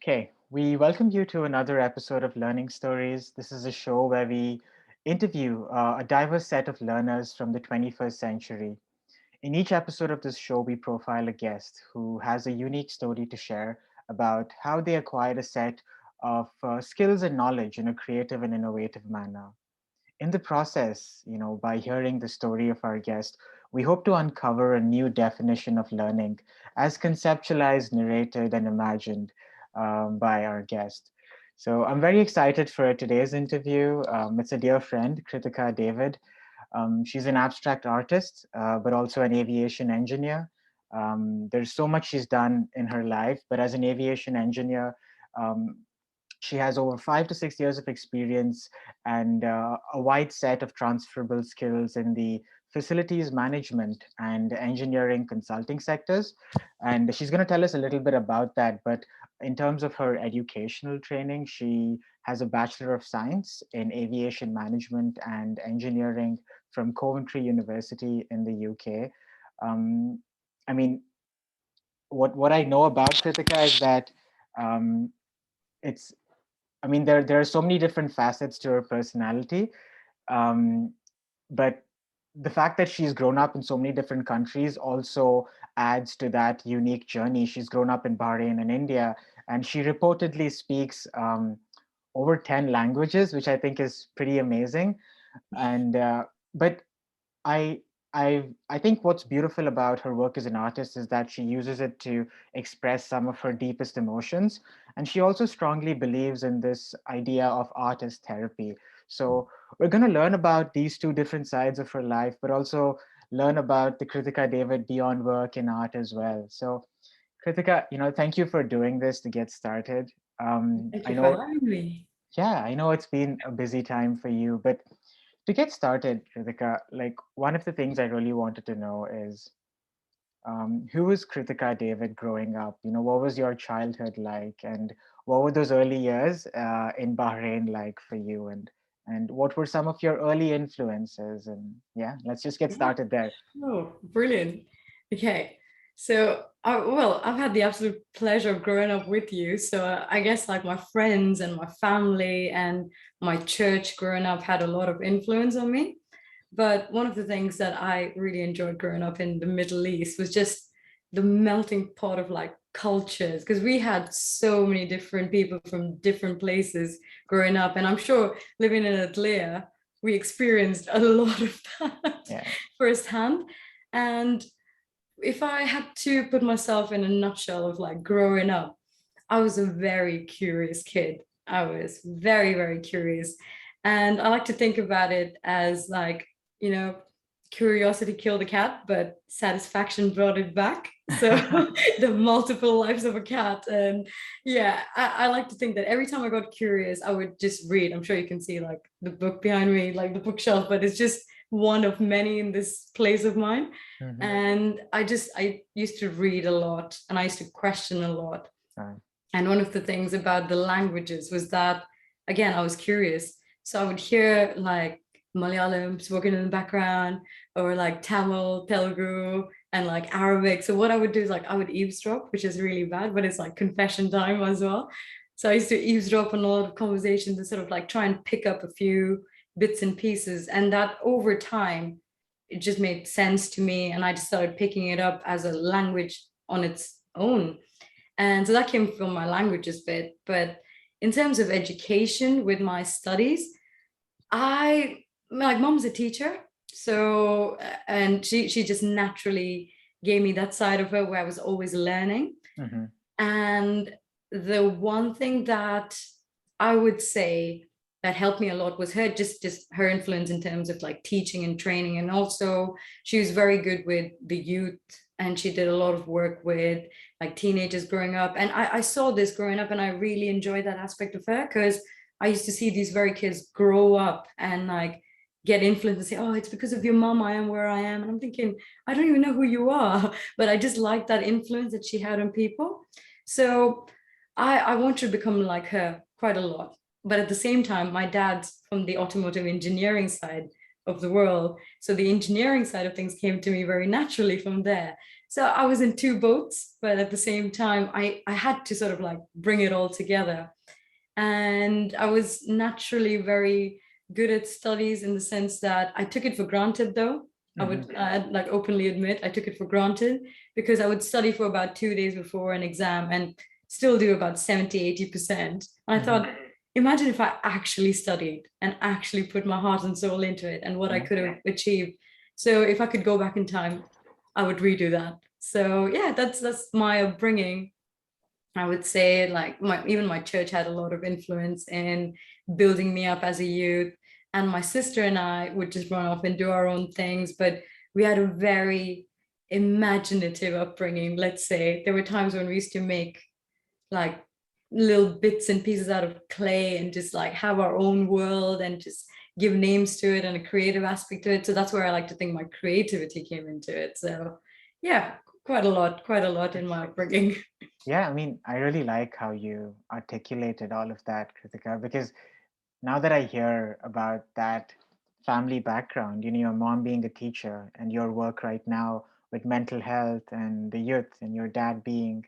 Okay, we welcome you to another episode of Learning Stories. This is a show where we interview a diverse set of learners from the 21st century. In each episode of this show, we profile a guest who has a unique story to share about how they acquired a set of skills and knowledge in a creative and innovative manner. In the process, by hearing the story of our guest, we hope to uncover a new definition of learning as conceptualized, narrated, and imagined by our guest. So I'm very excited for today's interview. It's a dear friend, Kritika David. She's an abstract artist, but also an aviation engineer. There's so much she's done in her life, but as an aviation engineer, um, she has over 5 to 6 years of experience and a wide set of transferable skills in the facilities management and engineering consulting sectors. And she's going to tell us a little bit about that. But in terms of her educational training, she has a Bachelor of Science in Aviation Management and Engineering from Coventry University in the UK. Um, I mean, what I know about Kritika is that um, it's there are so many different facets to her personality, um, but the fact that she's grown up in so many different countries also adds to that unique journey. She's grown up in Bahrain and India, and she reportedly speaks over 10 languages, which I think is pretty amazing. And but I I think what's beautiful about her work as an artist is that she uses it to express some of her deepest emotions, and she also strongly believes in this idea of art as therapy. So we're going to learn about these two different sides of her life, but also learn about the Kritika David beyond work and art as well. So Kritika, thank you for doing this to get started. Thank I you for know, having me. yeah, I know it's been a busy time for you, but to get started, Kritika, like one of the things I really wanted to know is who was Kritika David growing up? What was your childhood like, and what were those early years in Bahrain like for you, and what were some of your early influences? And yeah, let's just get Yeah. started there. Oh, brilliant. Okay. I've had the absolute pleasure of growing up with you. So I guess like my friends and my family and my church growing up had a lot of influence on me. But one of the things that I really enjoyed growing up in the Middle East was just the melting pot of like cultures, because we had so many different people from different places growing up. And I'm sure living in Atlanta, we experienced a lot of that Yeah. firsthand. And if I had to put myself in a nutshell of like growing up, I was a very curious kid. I was very, very curious. And I like to think about it as like, you know, curiosity killed a cat, but satisfaction brought it back. So the multiple lives of a cat. And yeah, I like to think that every time I got curious, I would just read. I'm sure you can see like the book behind me, like the bookshelf, but it's just one of many in this place of mine. Hmm. And I used to read a lot and I used to question a lot. Uh, And one of the things about the languages was that, again, I was curious. So I would hear like Malayalam spoken in the background, or like Tamil, Telugu, and like Arabic. So what I would do is like I would eavesdrop, which is really bad, but it's like confession time as well. So I used to eavesdrop on a lot of conversations and sort of like try and pick up a few bits and pieces. And that over time, it just made sense to me. And I just started picking it up as a language on its own. And so that came from my languages bit. But in terms of education with my studies, like mom's a teacher. So, and she just naturally gave me that side of her where I was always learning. hmm And the one thing that I would say that helped me a lot was just her influence in terms of like teaching and training. And also she was very good with the youth, and she did a lot of work with like teenagers growing up. And I saw this growing up and I really enjoyed that aspect of her, because I used to see these very kids grow up and like get influenced and say, oh, it's because of your mom I am where I am. And I'm thinking, I don't even know who you are, but I just like that influence that she had on people. So I want to become like her quite a lot. But at the same time, my dad's from the automotive engineering side of the world. So the engineering side of things came to me very naturally from there. So I was in two boats, but at the same time, I had to sort of like bring it all together. And I was naturally very good at studies in the sense that I took it for granted, though. I would like openly admit I took it for granted because I would study for about 2 days before an exam and still do about 70-80%. And I thought, imagine if I actually studied and actually put my heart and soul into it and what I could have achieved. So if I could go back in time, I would redo that. So yeah, that's my upbringing. I would say like even my church had a lot of influence in building me up as a youth. And my sister and I would just run off and do our own things. But we had a very imaginative upbringing, let's say. There were times when we used to make like little bits and pieces out of clay and just like have our own world and just give names to it and a creative aspect to it. So that's where I like to think my creativity came into it. So yeah, quite a lot in my upbringing. Yeah, I mean, I really like how you articulated all of that, Kritika, because now that I hear about that family background, your mom being a teacher and your work right now with mental health and the youth, and your dad being,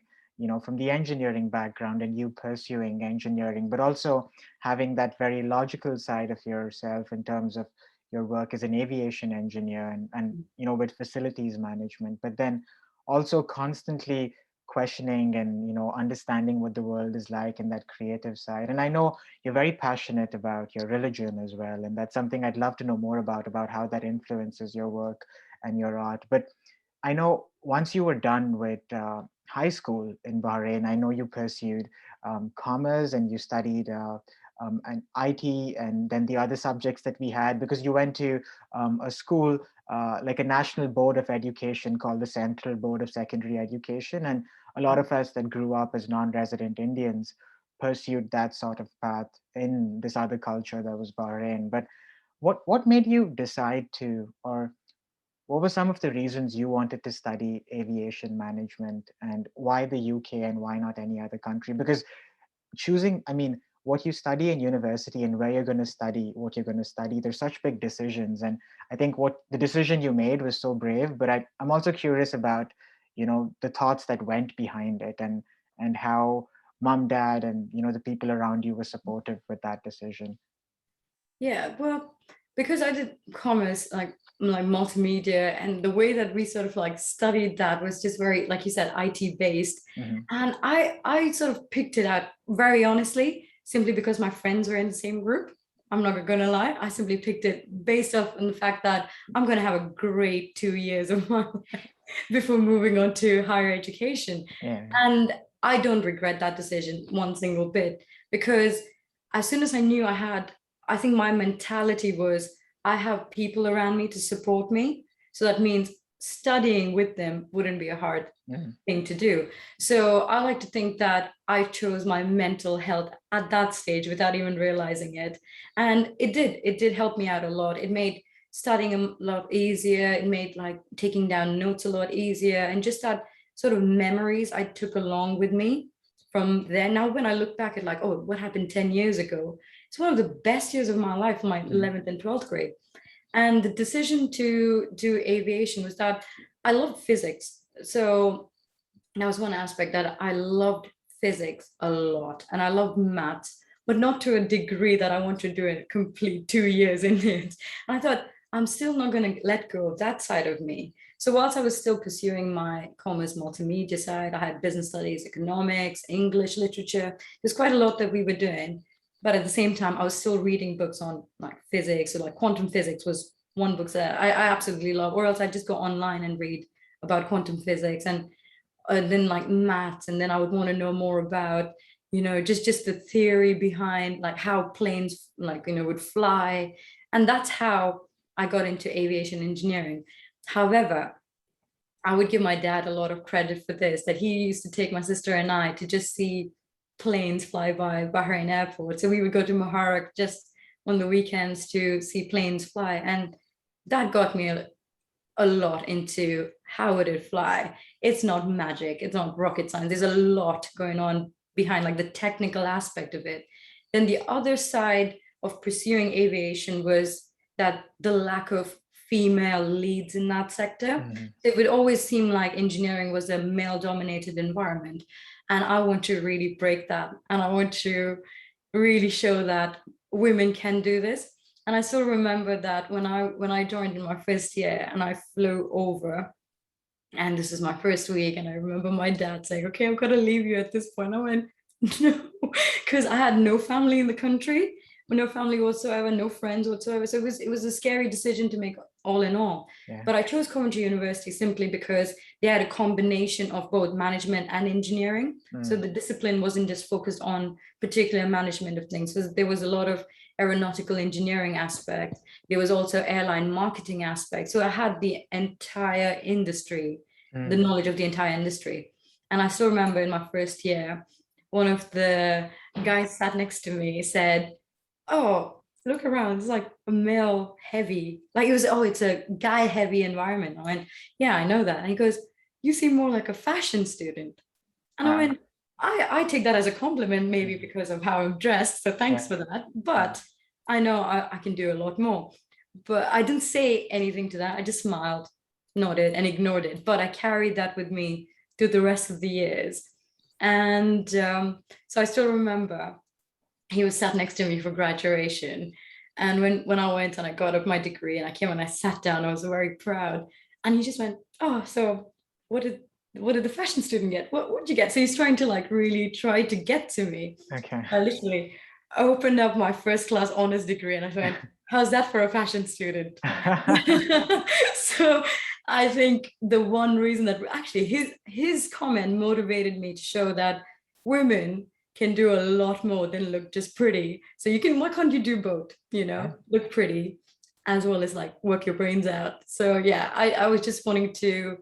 from the engineering background and you pursuing engineering, but also having that very logical side of yourself in terms of your work as an aviation engineer and with facilities management, but then also constantly questioning and understanding what the world is like in that creative side. And I know you're very passionate about your religion as well, and that's something I'd love to know more about how that influences your work and your art. But I know once you were done with high school in Bahrain, I know you pursued commerce and you studied and IT and then the other subjects that we had, because you went to a school like a national board of education called the Central Board of Secondary Education. And a lot of us that grew up as non-resident Indians pursued that sort of path in this other culture that was Bahrain. But what made you decide to, or what were some of the reasons you wanted to study aviation management, and why the UK and why not any other country? Because choosing, I mean, what you study in university and where you're going to study what you're going to study, there's such big decisions. And I think what the decision you made was so brave, but I'm also curious about, the thoughts that went behind it, and how mom, dad, and, the people around you were supportive with that decision. Yeah, well, because I did commerce, like multimedia, and the way that we sort of like studied that was just very, like you said, IT based. And I sort of picked it out very honestly, simply because my friends were in the same group. I'm not gonna lie. I simply picked it based off on the fact that I'm gonna have a great 2 years of my life before moving on to higher education. Yeah. And I don't regret that decision one single bit, because as soon as I knew I think my mentality was I have people around me to support me. So that means studying with them wouldn't be a hard thing to do. So I like to think that I chose my mental health at that stage without even realizing it. And it did help me out a lot. It made studying a lot easier. It made like taking down notes a lot easier. And just that sort of memories I took along with me from there. Now, when I look back at like, oh, what happened 10 years ago? It's one of the best years of my life, my 11th and 12th grade. And the decision to do aviation was that I loved physics. So that was one aspect, that I loved physics a lot and I loved maths, but not to a degree that I want to do a complete 2 years in it. And I thought, I'm still not going to let go of that side of me. So whilst I was still pursuing my commerce multimedia side, I had business studies, economics, English literature. There's quite a lot that we were doing. But at the same time, I was still reading books on like physics, or like quantum physics was one book that I absolutely love, or else I just go online and read about quantum physics, and then like maths. And then I would want to know more about, just the theory behind like how planes like, would fly. And that's how I got into aviation engineering. However, I would give my dad a lot of credit for this, that he used to take my sister and I to just see planes fly by Bahrain airport. So we would go to Muharraq just on the weekends to see planes fly. And that got me a lot into how would it fly. It's not magic. It's not rocket science. There's a lot going on behind like the technical aspect of it. Then the other side of pursuing aviation was that the lack of female leads in that sector. Mhm. It would always seem like engineering was a male dominated environment. And I want to really break that. And I want to really show that women can do this. And I still remember that when I joined in my first year and I flew over, and this is my first week, and I remember my dad saying, "Okay, I'm gonna leave you at this point." I went, "No," because I had no family in the country, no family whatsoever, no friends whatsoever. So it was a scary decision to make all in all. Yeah. But I chose Coventry University simply because they had a combination of both management and engineering. So the discipline wasn't just focused on particular management of things. So there was a lot of aeronautical engineering aspect. There was also airline marketing aspect. So I had the entire industry, the knowledge of the entire industry. And I still remember in my first year, one of the guys sat next to me said, "Oh, look around. It's like a male heavy, like it's a guy heavy environment." I went, "Yeah, I know that." And he goes, "You seem more like a fashion student." And I Wow. went, I take that as a compliment, maybe because of how I'm dressed. So thanks Yeah. for that. But I know I can do a lot more. But I didn't say anything to that. I just smiled, nodded, and ignored it. But I carried that with me through the rest of the years. And so I still remember he was sat next to me for graduation. And when I went and I got up my degree and I came and I sat down, I was very proud. And he just went, "Oh, so what did the fashion student get? What did you get?" So he's trying to like really try to get to me. Okay. I literally opened up my first class honors degree and I went, "How's that for a fashion student?" So I think the one reason that actually his comment motivated me to show that women can do a lot more than look just pretty. So why can't you do both? Look pretty as well as like work your brains out. So yeah, I was just wanting to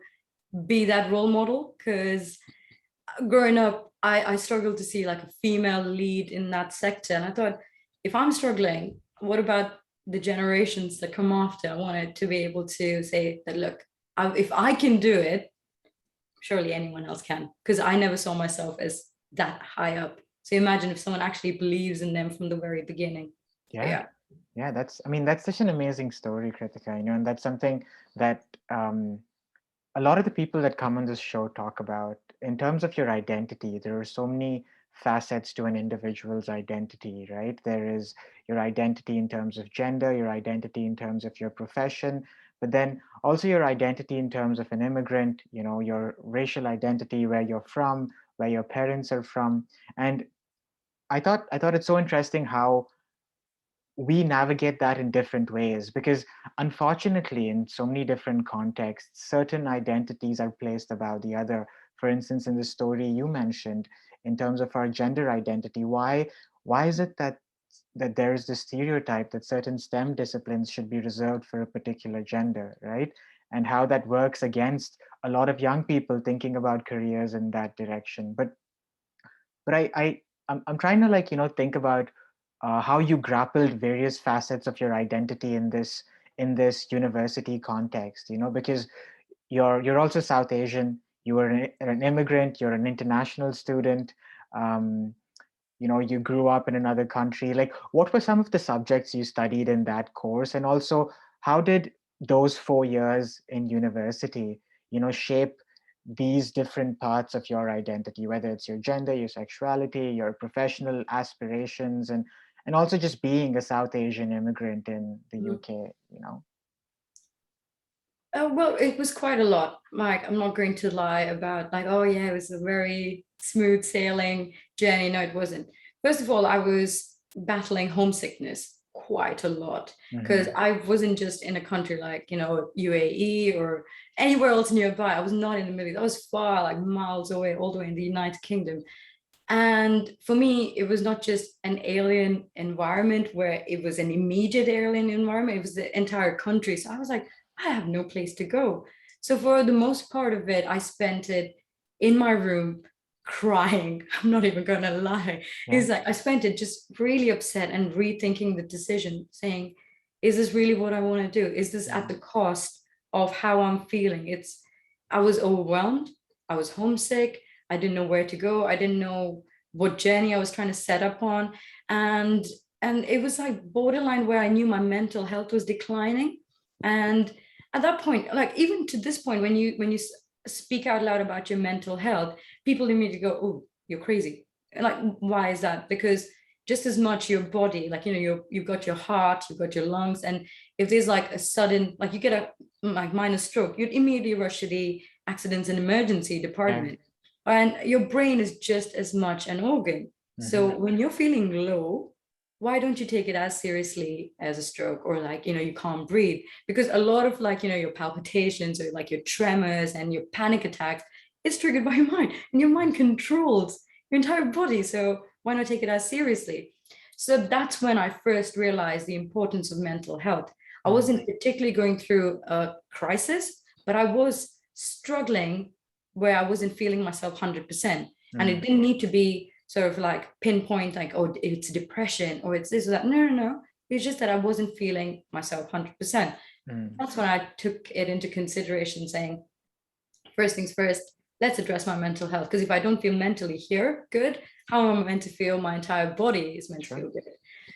be that role model because growing up, I struggled to see like a female lead in that sector. And I thought, if I'm struggling, what about the generations that come after? I wanted to be able to say that, look, if I can do it, surely anyone else can. Because I never saw myself as that high up. So imagine if someone actually believes in them from the very beginning. Yeah. Yeah, that's such an amazing story, Kritika, and that's something that a lot of the people that come on this show talk about. In terms of your identity, there are so many facets to an individual's identity, right? There is your identity in terms of gender, your identity in terms of your profession, but then also your identity in terms of an immigrant, your racial identity, where you're from, where your parents are from. And I thought it's so interesting how we navigate that in different ways, because unfortunately in so many different contexts certain identities are placed above the other. For instance, in the story you mentioned, in terms of our gender identity, why is it that there is this stereotype that certain STEM disciplines should be reserved for a particular gender, right? And how that works against a lot of young people thinking about careers in that direction. But I'm trying to think about how you grappled various facets of your identity in this university context. Because you're also South Asian. You were an immigrant. You're an international student. Um, you grew up in another country. Like, what were some of the subjects you studied in that course, and also how did those 4 years in university shape these different parts of your identity, whether it's your gender, your sexuality, your professional aspirations, and also just being a South Asian immigrant in the UK. Well, it was quite a lot. Like, I'm not going to lie about like, oh yeah, it was a very smooth sailing journey. No, it wasn't. First of all, I was battling homesickness quite a lot because Mhm. I wasn't just in a country like, UAE or anywhere else nearby. I was not in the Middle East. I was far, like miles away, all the way in the United Kingdom. And for me, it was not just an alien environment where it was an immediate alien environment, it was the entire country. So I was like, I have no place to go. So for the most part of it, I spent it in my room crying. I'm not even gonna lie. Yeah. It's like I spent it just really upset and rethinking the decision, saying, is this really what I want to do? Is this at the Mhm. cost of how I'm feeling? I was overwhelmed. I was homesick. I didn't know where to go. I didn't know what journey I was trying to set up on. And it was like borderline where I knew my mental health was declining. And at that point, like even to this point, when you speak out loud about your mental health, people immediately go, "Oh, you're crazy." And like, why is that? Because just as much your body, like, you've got your heart, you've got your lungs, and if there's like a sudden, like you get a like minor stroke, you'd immediately rush to the accidents and emergency Yeah. department. And your brain is just as much an organ. So when you're feeling low, why don't you take it as seriously as a stroke, or like, you can't breathe? Because a lot of like, your palpitations or like your tremors and your panic attacks, it's triggered by your mind, and your mind controls your entire body. So why not take it as seriously? So that's when I first realized the importance of mental health. I wasn't particularly going through a crisis, but I was struggling where I wasn't feeling myself 100%. And it didn't need to be sort of like pinpoint, like, oh, it's depression or it's this or that. No, no, no. It's just that I wasn't feeling myself 100%. That's when I took it into consideration, saying, first things first, let's address my mental health. Because if I don't feel mentally here good, how am I meant to feel? My entire body is meant to feel good.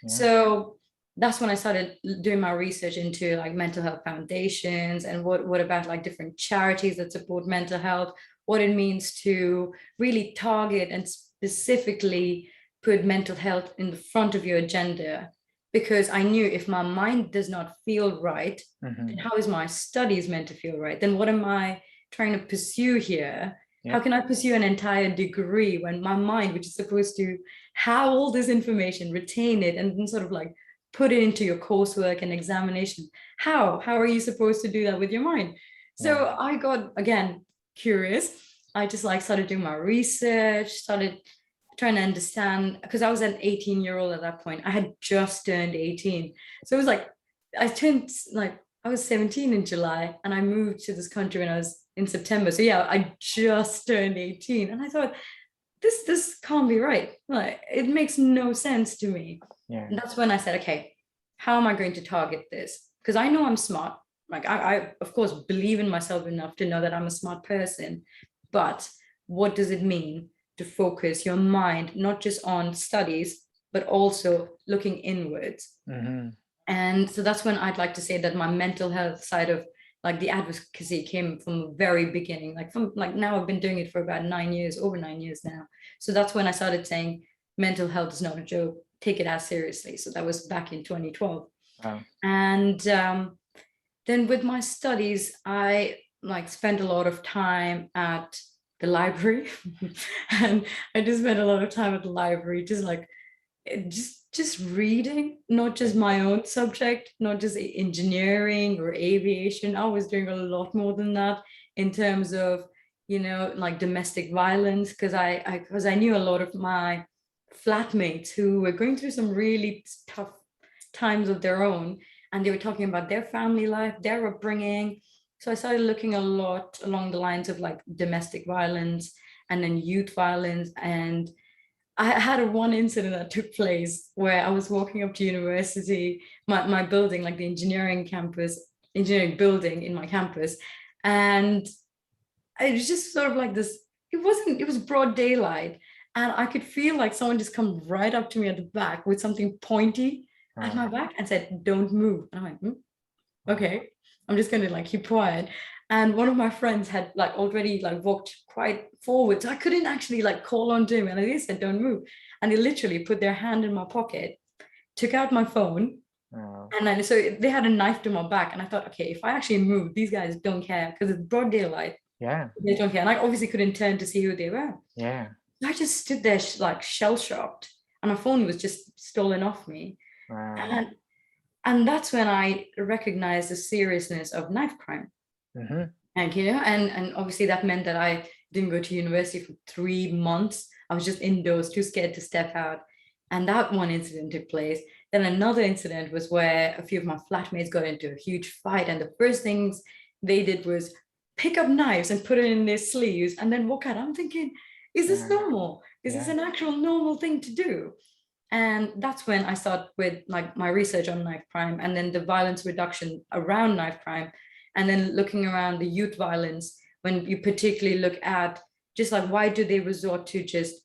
Yeah. So that's when I started doing my research into like mental health foundations, and what about like different charities that support mental health, what it means to really target and specifically put mental health in the front of your agenda. Because I knew if my mind does not feel right, then how is my studies meant to feel right? Then what am I trying to pursue here? How can I pursue an entire degree when my mind, which is supposed to have all this information, retain it, and then sort of like put it into your coursework and examination? How are you supposed to do that with your mind? So I got, again, curious. I just like started doing my research, started trying to understand, because I was an 18-year-old at that point. I had just turned 18. So it was like, I was 17 in July, and I moved to this country when I was in September. So yeah, I just turned 18. And I thought, this can't be right. Like, it makes no sense to me. And that's when I said, okay, how am I going to target this? Because I know I'm smart. Like I of course believe in myself enough to know that I'm a smart person. But what does it mean to focus your mind not just on studies, but also looking inwards? And so that's when I'd like to say that my mental health side of like the advocacy came from the very beginning. Like from like now I've been doing it for about 9 years, over 9 years now. So that's when I started saying mental health is not a joke, take it as seriously. So that was back in 2012. Wow. And then with my studies, I like spent a lot of time at the library. And I just spent a lot of time at the library, just like just reading, not just my own subject, not just engineering or aviation. I was doing a lot more than that in terms of, like domestic violence, because I knew a lot of my flatmates who were going through some really tough times of their own, and they were talking about their family life, their upbringing. So I started looking a lot along the lines of like domestic violence and then youth violence. And I had one incident that took place where I was walking up to university, my building, like the engineering building in my campus. And it was just sort of like this, it was broad daylight. And I could feel like someone just come right up to me at the back with something pointy at my back and said, "Don't move." And I'm like, okay, I'm just gonna like keep quiet. And one of my friends had like already like walked quite forward, so I couldn't actually like call on to him. And they said, "Don't move." And they literally put their hand in my pocket, took out my phone, and then so they had a knife to my back. And I thought, okay, if I actually move, these guys don't care because it's broad daylight. Yeah. They don't care. And I obviously couldn't turn to see who they were. Yeah. I just stood there like shell shocked, and my phone was just stolen off me. Wow. And that's when I recognized the seriousness of knife crime. And and obviously that meant that I didn't go to university for 3 months. I was just indoors, too scared to step out. And that one incident took place. Then another incident was where a few of my flatmates got into a huge fight, and the first things they did was pick up knives and put it in their sleeves and then walk out. I'm thinking, is this normal? Is this an actual normal thing to do? And that's when I started with like my research on knife crime, and then the violence reduction around knife crime, and then looking around the youth violence, when you particularly look at just like, why do they resort to just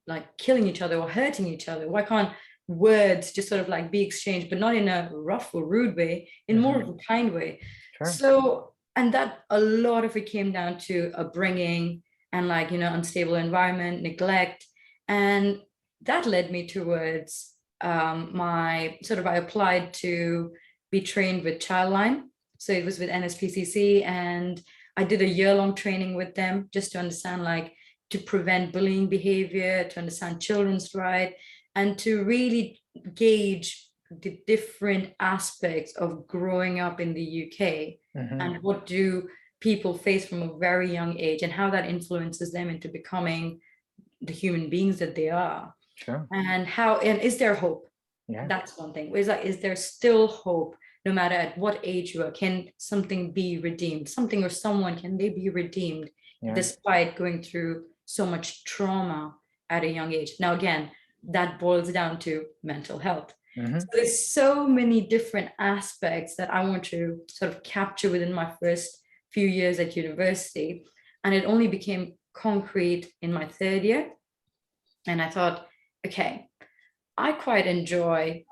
like killing each other or hurting each other? Why can't words just sort of like be exchanged, but not in a rough or rude way, in more of a kind way. Sure. So, and that a lot of it came down to upbringing and like, unstable environment, neglect. And that led me towards I applied to be trained with Childline. So it was with NSPCC, and I did a year-long training with them just to understand, like, to prevent bullying behavior, to understand children's right, and to really gauge the different aspects of growing up in the UK and what do people face from a very young age and how that influences them into becoming the human beings that they are. Sure. And is there hope? Yeah. That's one thing. Is there still hope no matter at what age you are? Can something be redeemed? Something or someone, can they be redeemed despite going through so much trauma at a young age? Now, again, that boils down to mental health. So there's so many different aspects that I want to sort of capture within my first few years at university. And it only became concrete in my third year. And I thought, okay, I quite enjoy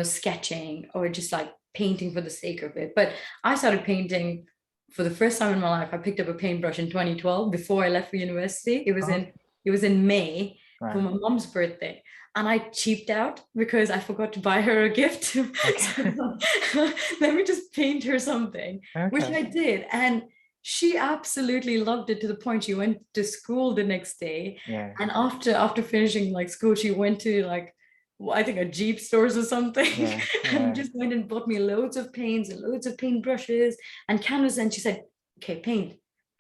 sketching or just like painting for the sake of it. But I started painting for the first time in my life. I picked up a paintbrush in 2012 before I left for university. It was in May for my mom's birthday. And I cheaped out because I forgot to buy her a gift. So, let me just paint her something, which I did. And she absolutely loved it to the point she went to school the next day. Yeah. And after finishing like school, she went to like, I think a Jeep stores or something, and just went and bought me loads of paints and loads of paint brushes and canvas. And she said, okay, paint.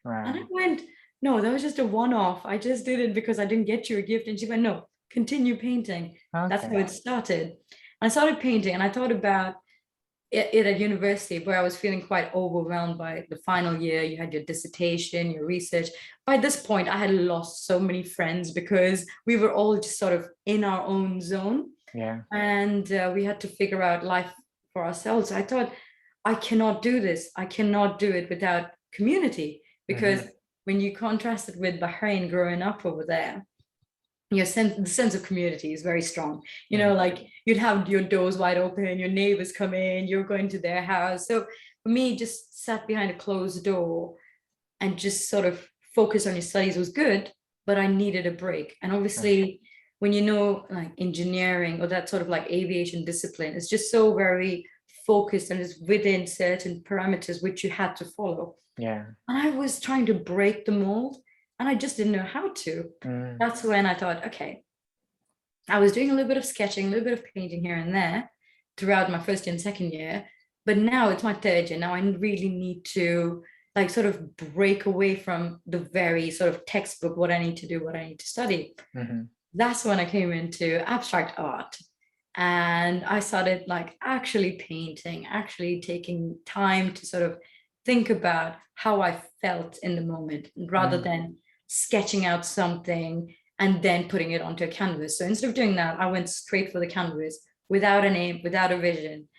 Wow. And I went, no, that was just a one-off. I just did it because I didn't get you a gift. And she went, no, continue painting. That's how it started. I started painting, and I thought about it at university, where I was feeling quite overwhelmed by the final year. You had your dissertation, your research. By this point, I had lost so many friends because we were all just sort of in our own zone. Yeah. And we had to figure out life for ourselves. I thought, I cannot do this. I cannot do it without community, because when you contrast it with Bahrain, growing up over there, the sense of community is very strong. Like you'd have your doors wide open, your neighbors come in, you're going to their house. So for me, just sat behind a closed door and just sort of focus on your studies was good, but I needed a break. And obviously, when like engineering or that sort of like aviation discipline, it's just so very focused and it's within certain parameters which you had to follow. Yeah. And I was trying to break the mold, and I just didn't know how to. That's when I thought, okay, I was doing a little bit of sketching, a little bit of painting here and there throughout my first and second year. But now it's my third year. Now I really need to like sort of break away from the very sort of textbook, what I need to do, what I need to study. That's when I came into abstract art. And I started like actually painting, actually taking time to sort of think about how I felt in the moment rather than sketching out something and then putting it onto a canvas. So instead of doing that, I went straight for the canvas without an aim, without a vision.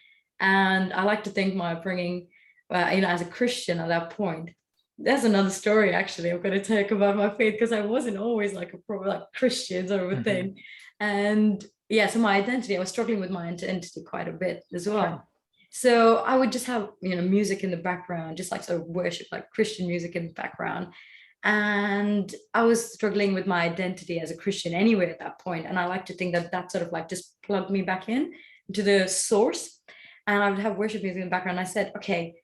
And I like to think my upbringing, as a Christian at that point, there's another story actually I'm going to talk about my faith, because I wasn't always like a pro like Christian sort of a thing. And so my identity, I was struggling with my identity quite a bit as well. So I would just have, music in the background, just like sort of worship, like Christian music in the background. And I was struggling with my identity as a Christian anyway at that point. And I like to think that sort of like just plugged me back in to the source. And I would have worship music in the background. I said, okay,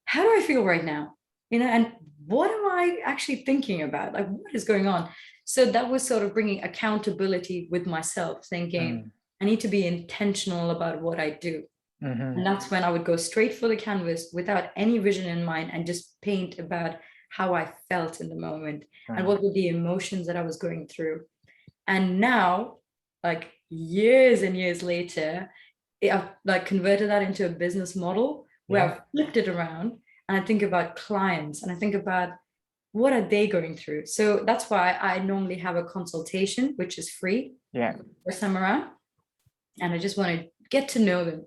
how do I feel right now? And what am I actually thinking about? Like, what is going on? So that was sort of bringing accountability with myself, thinking I need to be intentional about what I do. And that's when I would go straight for the canvas without any vision in mind and just paint about how I felt in the moment and what were the emotions that I was going through. And now, like years and years later, I've like converted that into a business model where I've flipped it around, and I think about clients and I think about what are they going through. So that's why I normally have a consultation, which is free first time around. And I just want to get to know them,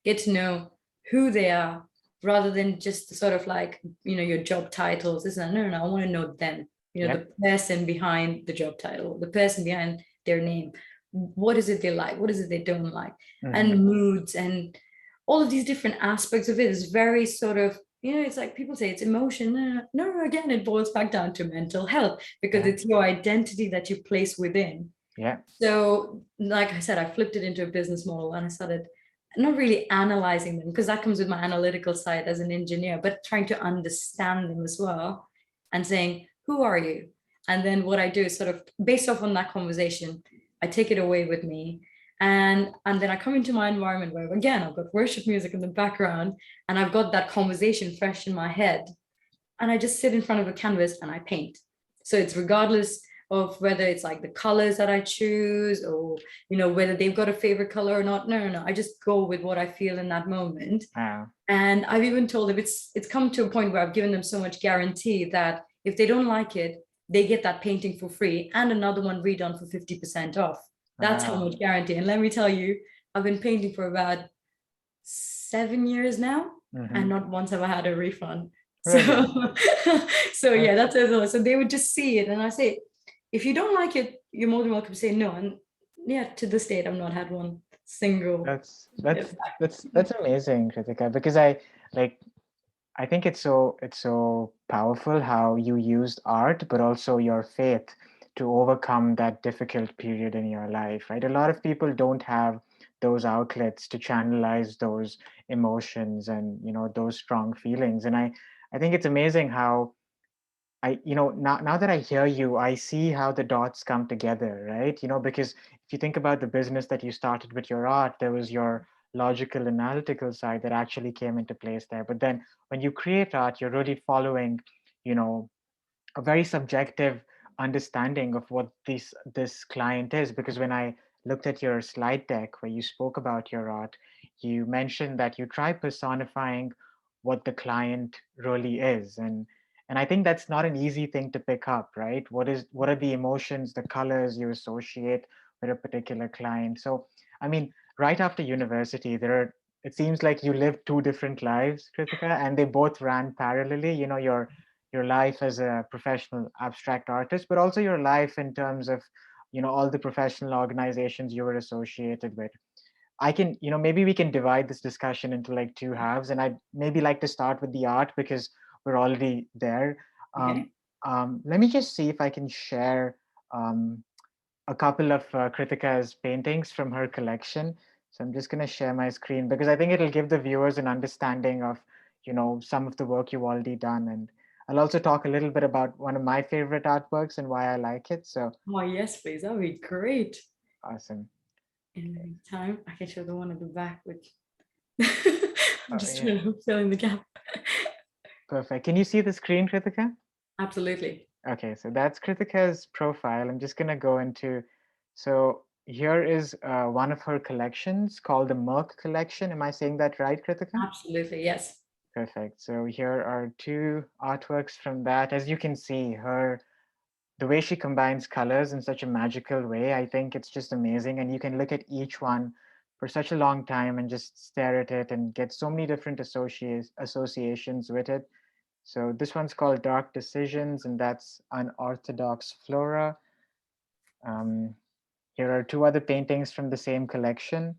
get to know who they are, rather than just sort of like, your job titles. No, I want to know them, the person behind the job title, the person behind their name. what is it they like, what is it they don't like, Mm-hmm. and moods and all of these different aspects of it is very sort of, it's like people say it's emotion. No, again, it boils back down to mental health because Yeah. it's your identity that you place within. Yeah. So, like I said, I flipped it into a business model and I started not really analyzing them because that comes with my analytical side as an engineer, but trying to understand them as well and saying, who are you? And then what I do is sort of based off on that conversation, I take it away with me. And then I come into my environment where again I've got worship music in the background and I've got that conversation fresh in my head. And I just sit in front of a canvas and I paint. So it's regardless of whether it's like the colors that I choose or whether they've got a favorite color or not. No, no, no. I just go with what I feel in that moment. Wow. And I've even told them it's come to a point where I've given them so much guarantee that if they don't like it, they get that painting for free and another one redone for 50% off. That's how Wow. much guarantee. And let me tell you, I've been painting for about 7 years now, and Mm-hmm. not once have I had a refund. So, Really? so yeah, That's that's it. So they would just see it, and I say, if you don't like it, you're more than welcome to say no. And yeah, to this date, I've not had one single. that's that's that's amazing, Kritika, because like I think it's so powerful how you used art, but also your faith to overcome that difficult period in your life, right? A lot of people don't have those outlets to channelize those emotions and those strong feelings. And I think it's amazing how now that I hear you, I see how the dots come together, right? Because if you think about the business that you started with your art, there was your logical, analytical side that actually came into place there. But then when you create art, you're really following, you know, a very subjective understanding of what this client is. Because when I looked at your slide deck where you spoke about your art, you mentioned that you try personifying what the client really is. And I think that's not an easy thing to pick up, right? What are the emotions, the colors you associate with a particular client? So I mean, right after university, it seems like you lived two different lives, Kritika, and they both ran parallelly. Your life as a professional abstract artist, but also your life in terms of all the professional organizations you were associated with. I can, maybe we can divide this discussion into like two halves, and I'd maybe like to start with the art because we're already there. um, Okay. Let me just see if I can share um, a couple of Kritika's paintings from her collection. So I'm just going to share my screen because I think it'll give the viewers an understanding of, some of the work you've already done. And I'll also talk a little bit about one of my favorite artworks and why I like it. So Oh yes, please. That would be great. awesome. In the meantime, I can show the one at the back, which I'm Oh, just yeah, trying to fill in the gap. perfect. Can you see the screen, Kritika? Absolutely. Okay, so that's Kritika's profile. I'm just going to go into, so here is one of her collections called the Merck collection. Am I saying that right, Kritika? Absolutely. Yes. Perfect. So here are two artworks from that. As you can see, the way she combines colors in such a magical way, I think it's just amazing. And you can look at each one for such a long time and just stare at it and get so many different associations with it. So this one's called Dark Decisions, and that's Unorthodox Flora. Um, Here are two other paintings from the same collection.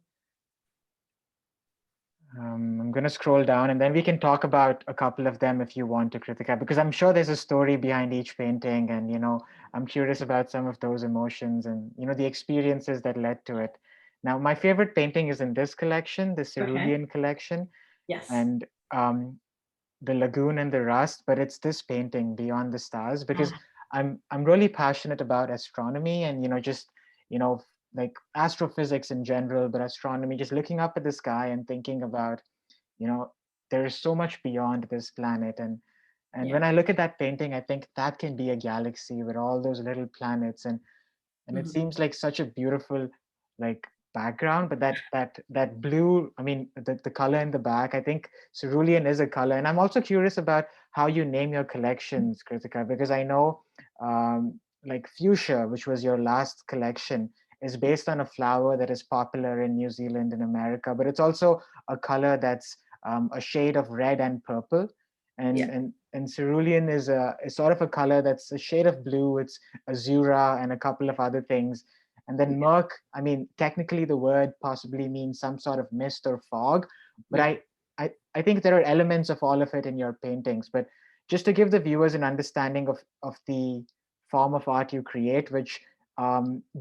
I'm going to scroll down and then we can talk about a couple of them if you want to, Kritika, because I'm sure there's a story behind each painting. And, I'm curious about some of those emotions and, the experiences that led to it. Now, my favorite painting is in this collection, the Okay. Cerulean collection, Yes. and the Lagoon and the Rust, but it's this painting, Beyond the Stars, because Ah, I'm really passionate about astronomy and, just, you know, like astrophysics in general, but astronomy, just looking up at the sky and thinking about you know there is so much beyond this planet. And yeah. when I look at that painting, I think that can be a galaxy with all those little planets. And it Mhm. seems like such a beautiful like background. But that blue, I mean, the color in the back, I think cerulean is a color. And I'm also curious about how you name your collections, Kritika, because I know like fuchsia, which was your last collection, is based on a flower that is popular in New Zealand and America, but it's also a color that's a shade of red and purple. and Yeah. and and cerulean is sort of a color that's a shade of blue. It's azura and a couple of other things. And then murk, I mean, technically the word possibly means some sort of mist or fog, but Yeah. I think there are elements of all of it in your paintings. But just to give the viewers an understanding of the form of art you create, which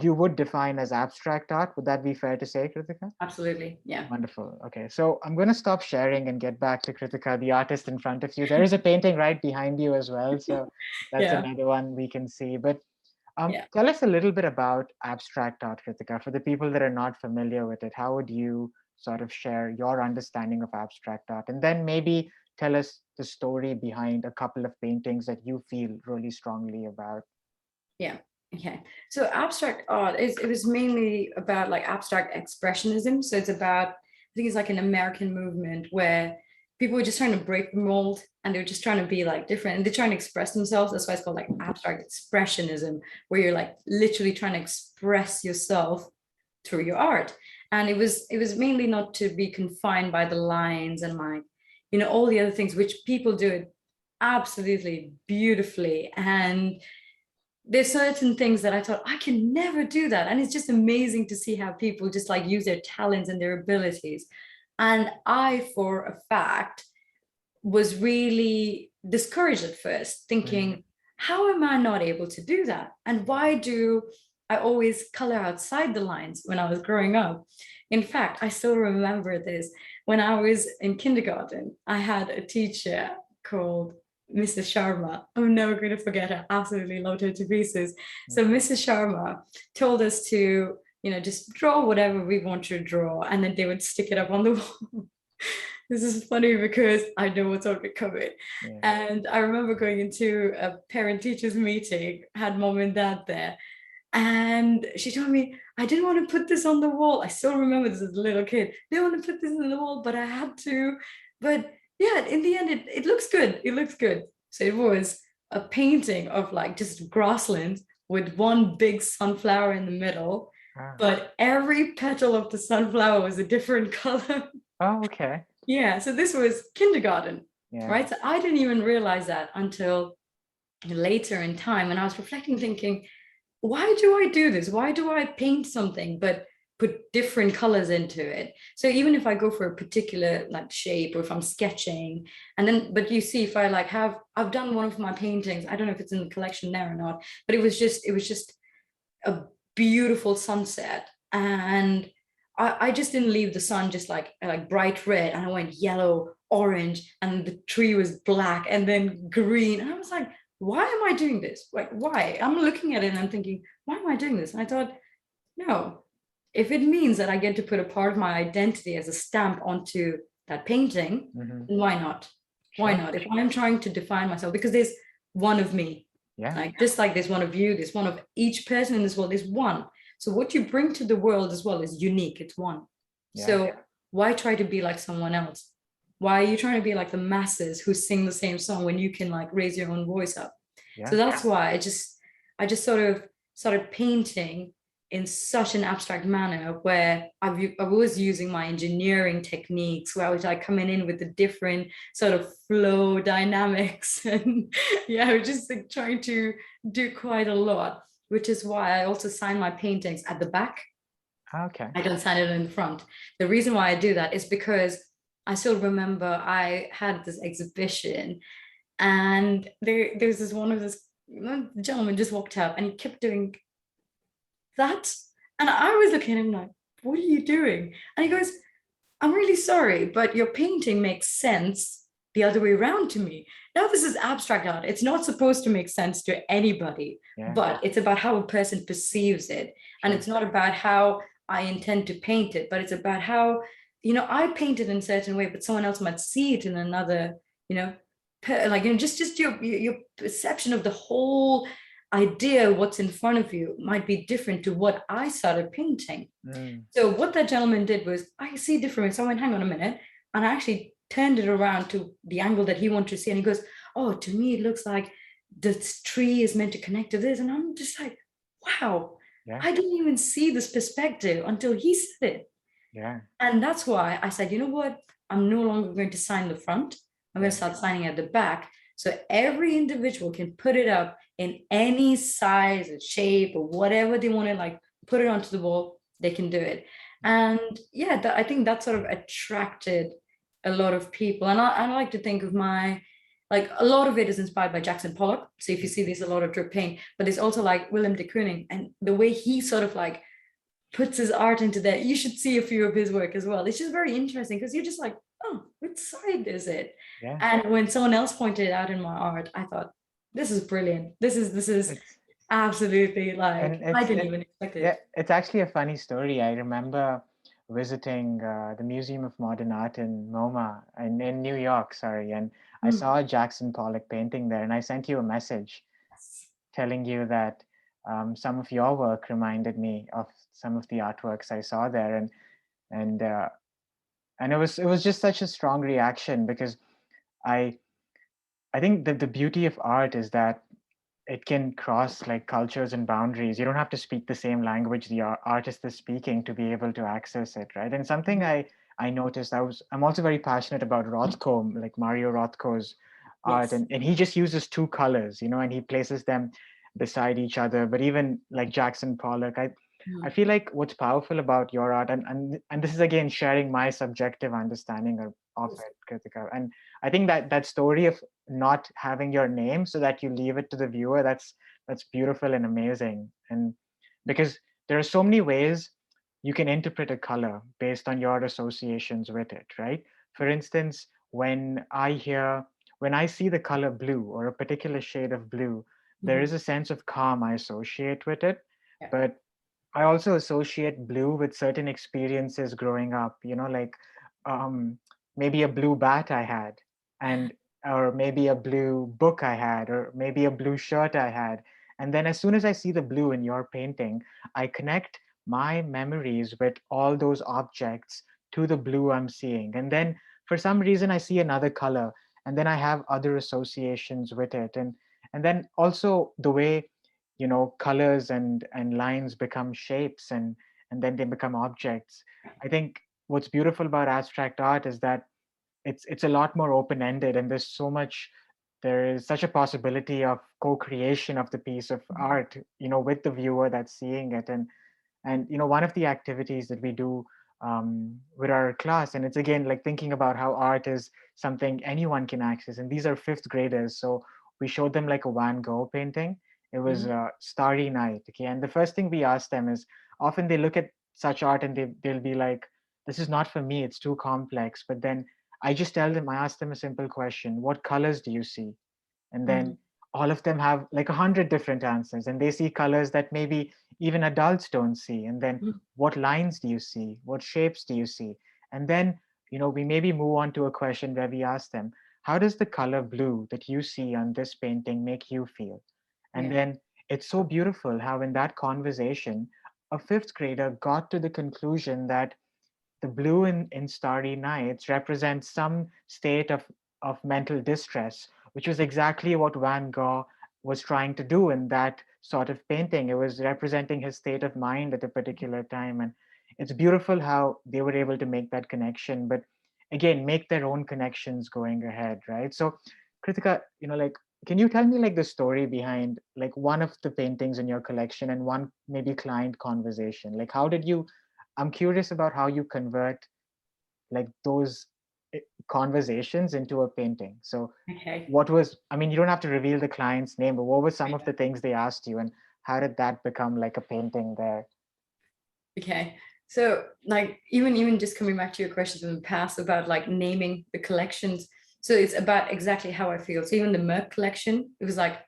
you would define as abstract art, would that be fair to say, Kritika? Absolutely. Yeah. Wonderful. Okay, so I'm going to stop sharing and get back to Kritika, the artist in front of you. There is a painting right behind you as well, so that's Yeah. another one we can see. But Yeah. tell us a little bit about abstract art, Kritika. For the people that are not familiar with it, how would you sort of share your understanding of abstract art? And then maybe tell us the story behind a couple of paintings that you feel really strongly about. Yeah. Okay. So abstract art is, it was mainly about like abstract expressionism. So it's about, I think it's like an American movement where people were just trying to break the mold and they were just trying to be like different and they're trying to express themselves. That's why it's called like abstract expressionism, where you're like literally trying to express yourself through your art. And it was mainly not to be confined by the lines and like, all the other things which people do it absolutely beautifully. And there's certain things that I thought I can never do that. And it's just amazing to see how people just like use their talents and their abilities. And I, for a fact, was really discouraged at first, Mm. thinking, how am I not able to do that? And why do I always color outside the lines when I was growing up? In fact, I still remember this. When I was in kindergarten, I had a teacher called Mrs. Sharma. I'm never going to forget her. Absolutely loved her to pieces. So Okay. Mrs. Sharma told us to, just draw whatever we want to draw, and then they would stick it up on the wall. This is funny because I know what's on it coming. Yeah. And I remember going into a parent teachers meeting, had mom and dad there. And she told me, I didn't want to put this on the wall. I still remember this as a little kid. I didn't want to put this on the wall, but I had to. But yeah, in the end, it looks good. It looks good. So it was a painting of like just grassland with one big sunflower in the middle. Ah. But every petal of the sunflower was a different color. Oh, okay. Yeah, so this was kindergarten, Yeah. right? So I didn't even realize that until later in time. And I was reflecting, thinking, why do I do this? Why do I paint something but put different colors into it? So even if I go for a particular like shape, or if I'm sketching, and then, but you see, if I like I've done one of my paintings, I don't know if it's in the collection there or not, but it was just a beautiful sunset. And I just didn't leave the sun just like bright red, and I went yellow, orange, and the tree was black and then green. And I was like, why am I doing this? Like, why? I'm looking at it and I'm thinking, why am I doing this? And I thought, no, if it means that I get to put a part of my identity as a stamp onto that painting, Mm-hmm. then why not? Why Sure. not? If I'm trying to define myself, because there's one of me, Yeah. like just like there's one of you, there's one of each person in this world, there's one. So what you bring to the world as well is unique. It's one. Yeah. So why try to be like someone else? Why are you trying to be like the masses who sing the same song when you can like raise your own voice up? Yeah. So that's why I just sort of started painting in such an abstract manner, where I was using my engineering techniques, where I was like coming in with the different sort of flow dynamics and yeah, I was just like trying to do quite a lot, which is why I also sign my paintings at the back. Okay. I don't sign it in the front. The reason why I do that is because I still remember I had this exhibition, and there's this one of this gentleman just walked up and he kept doing that. And I was looking at him like, what are you doing? And he goes, I'm really sorry, but your painting makes sense the other way around to me. Now, this is abstract art. It's not supposed to make sense to anybody, Yeah. but it's about how a person perceives it. And Sure. it's not about how I intend to paint it, but it's about how, I paint it in a certain way, but someone else might see it in another, just your perception of the whole idea, what's in front of you, might be different to what I started painting. Mm. So what that gentleman did was, I see different. So I went, hang on a minute. And I actually turned it around to the angle that he wanted to see. And he goes, oh, to me, it looks like this tree is meant to connect to this. And I'm just like, wow, Yeah. I didn't even see this perspective until he said it. Yeah. And that's why I said, you know what? I'm no longer going to sign the front. I'm going to Yeah. start signing at the back. So every individual can put it up in any size or shape or whatever they want to like put it onto the wall, they can do it. And yeah, I think that sort of attracted a lot of people. And I like to think of my, like, a lot of it is inspired by Jackson Pollock. So if you see, there's a lot of drip paint, but there's also like Willem de Kooning, and the way he sort of like puts his art into that. You should see a few of his work as well. It's just very interesting because you're just like, oh, which side is it? Yeah. And when someone else pointed it out in my art, I thought, this is brilliant. This is It's absolutely and like, I didn't even expect yeah, it. it's actually a funny story. I remember visiting the Museum of Modern Art in MoMA in New York, sorry, and I Mm. saw a Jackson Pollock painting there, and I sent you a message telling you that some of your work reminded me of some of the artworks I saw there, and it was just such a strong reaction because I I think that the beauty of art is that it can cross like cultures and boundaries. You don't have to speak the same language the artist is speaking to be able to access it, right? And something I noticed, I'm also very passionate about Rothko, like Mario Rothko's art, Yes. and he just uses two colors, and he places them beside each other. But even like Jackson Pollock, I Mm. feel like what's powerful about your art, and this is again sharing my subjective understanding of it, Kritika. And I think that story of not having your name so that you leave it to the viewer, that's beautiful and amazing. And because there are so many ways you can interpret a color based on your associations with it, right? For instance, when I see the color blue or a particular shade of blue, there is Mhm. a sense of calm I associate with it. Yeah. But I also associate blue with certain experiences growing up, like um, maybe a blue bat I had, and or maybe a blue book I had, or maybe a blue shirt I had. And then as soon as I see the blue in your painting, I connect my memories with all those objects to the blue I'm seeing. And then for some reason I see another color, and then I have other associations with it. And then also the way colors and lines become shapes, and then they become objects. I think what's beautiful about abstract art is that it's a lot more open ended, and there is such a possibility of co-creation of the piece of art with the viewer that's seeing it. And one of the activities that we do with our class, and it's again like thinking about how art is something anyone can access, and these are fifth graders, so we showed them like a Van Gogh painting. It was Mhm. Starry Night. Okay, and the first thing we ask them is, often they look at such art and they'll be like, this is not for me, it's too complex. But then I ask them a simple question: what colors do you see? And then Mhm. all of them have like 100 different answers, and they see colors that maybe even adults don't see. And then Mhm. what lines do you see? What shapes do you see? And then we maybe move on to a question where we ask them, how does the color blue that you see on this painting make you feel? And Yeah. then it's so beautiful how in that conversation a fifth grader got to the conclusion that the blue in Starry Nights represents some state of mental distress, which was exactly what Van Gogh was trying to do in that sort of painting. It was representing his state of mind at a particular time. And it's beautiful how they were able to make that connection, but again, make their own connections going ahead, right? So, Kritika, like, can you tell me like the story behind like one of the paintings in your collection and one maybe client conversation? Like, I'm curious about how you convert like those conversations into a painting. So Okay. I mean, you don't have to reveal the client's name, but what were some of the things they asked you, and how did that become like a painting there? Okay. So like even just coming back to your questions in the past about like naming the collections. So it's about exactly how I feel. So even the Merc collection, it was like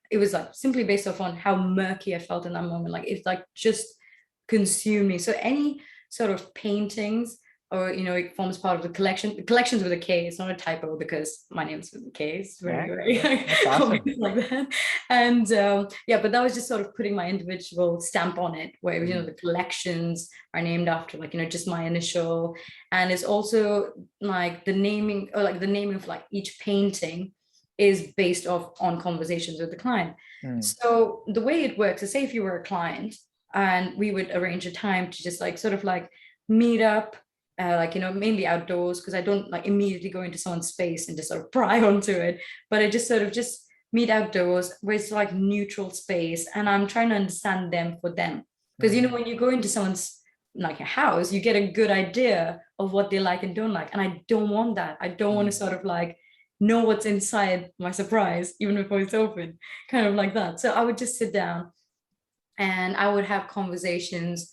simply based off on how murky I felt in that moment. Like it's like just consumed me. So any sort of paintings or it forms part of the collection. The collection's with a K, it's not a typo because my name's with a K. It's very, Yeah, very yeah, that's awesome. obvious like that. And yeah, but that was just sort of putting my individual stamp on it, where Mm, the collections are named after like just my initial, and it's also like the naming, or like the naming of like each painting is based off on conversations with the client. mm, So the way it works is, say if you were a client and we would arrange a time to just like sort of like meet up, like mainly outdoors, because I don't like immediately go into someone's space and just sort of pry onto it, but I just sort of meet outdoors where it's like neutral space and I'm trying to understand them for them. Because, when you go into someone's like a house, you get a good idea of what they like and don't like. And I don't want that. I don't want to sort of like know what's inside my surprise, even before it's open, kind of like that. So I would just sit down and I would have conversations,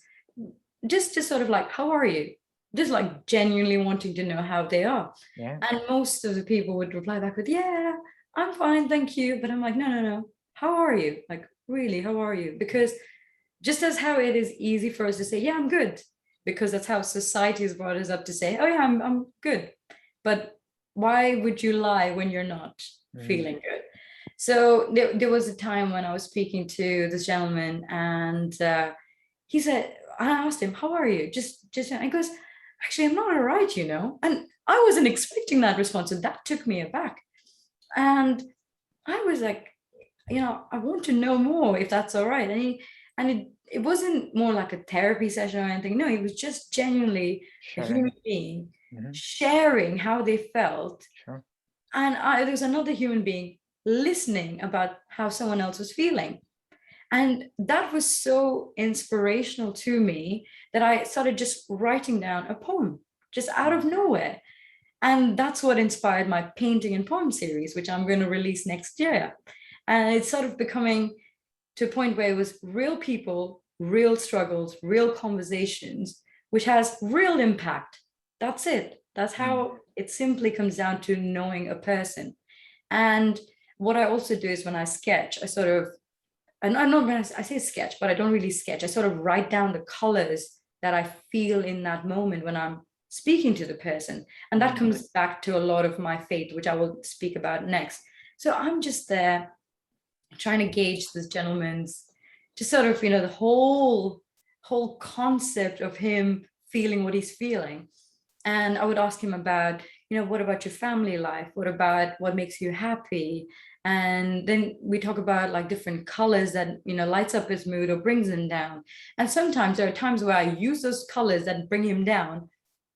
just sort of like, how are you? Just like genuinely wanting to know how they are. Yeah. And most of the people would reply back with, yeah, I'm fine, thank you. But I'm like, no. How are you? Like, really, how are you? Because just as how it is easy for us to say, yeah, I'm good, because that's how society has brought us up to say, oh yeah, I'm good. But why would you lie when you're not feeling good? So there was a time when I was speaking to this gentleman, and he said, I asked him, how are you? And he goes, actually, I'm not all right, And I wasn't expecting that response, and that took me aback. And I was like, I want to know more, if that's all right. And it wasn't more like a therapy session or anything. No, it was just genuinely a human being sharing how they felt. Sure. And there was another human being listening about how someone else was feeling. And that was so inspirational to me that I started just writing down a poem just out of nowhere. And that's what inspired my painting and poem series, which I'm going to release next year. And it's sort of becoming to a point where it was real people, real struggles, real conversations, which has real impact. That's it. That's how it simply comes down to knowing a person. And what I also do is when I sketch, I sort of, and I'm not when I say sketch, but I don't really sketch. I sort of write down the colors that I feel in that moment when I'm speaking to the person. And that comes back to a lot of my faith, which I will speak about next. So I'm just there trying to gauge this gentleman's just sort of, the whole concept of him feeling what he's feeling. And I would ask him about, what about your family life? What about what makes you happy? And then we talk about like different colors that, lights up his mood or brings him down. And sometimes there are times where I use those colors that bring him down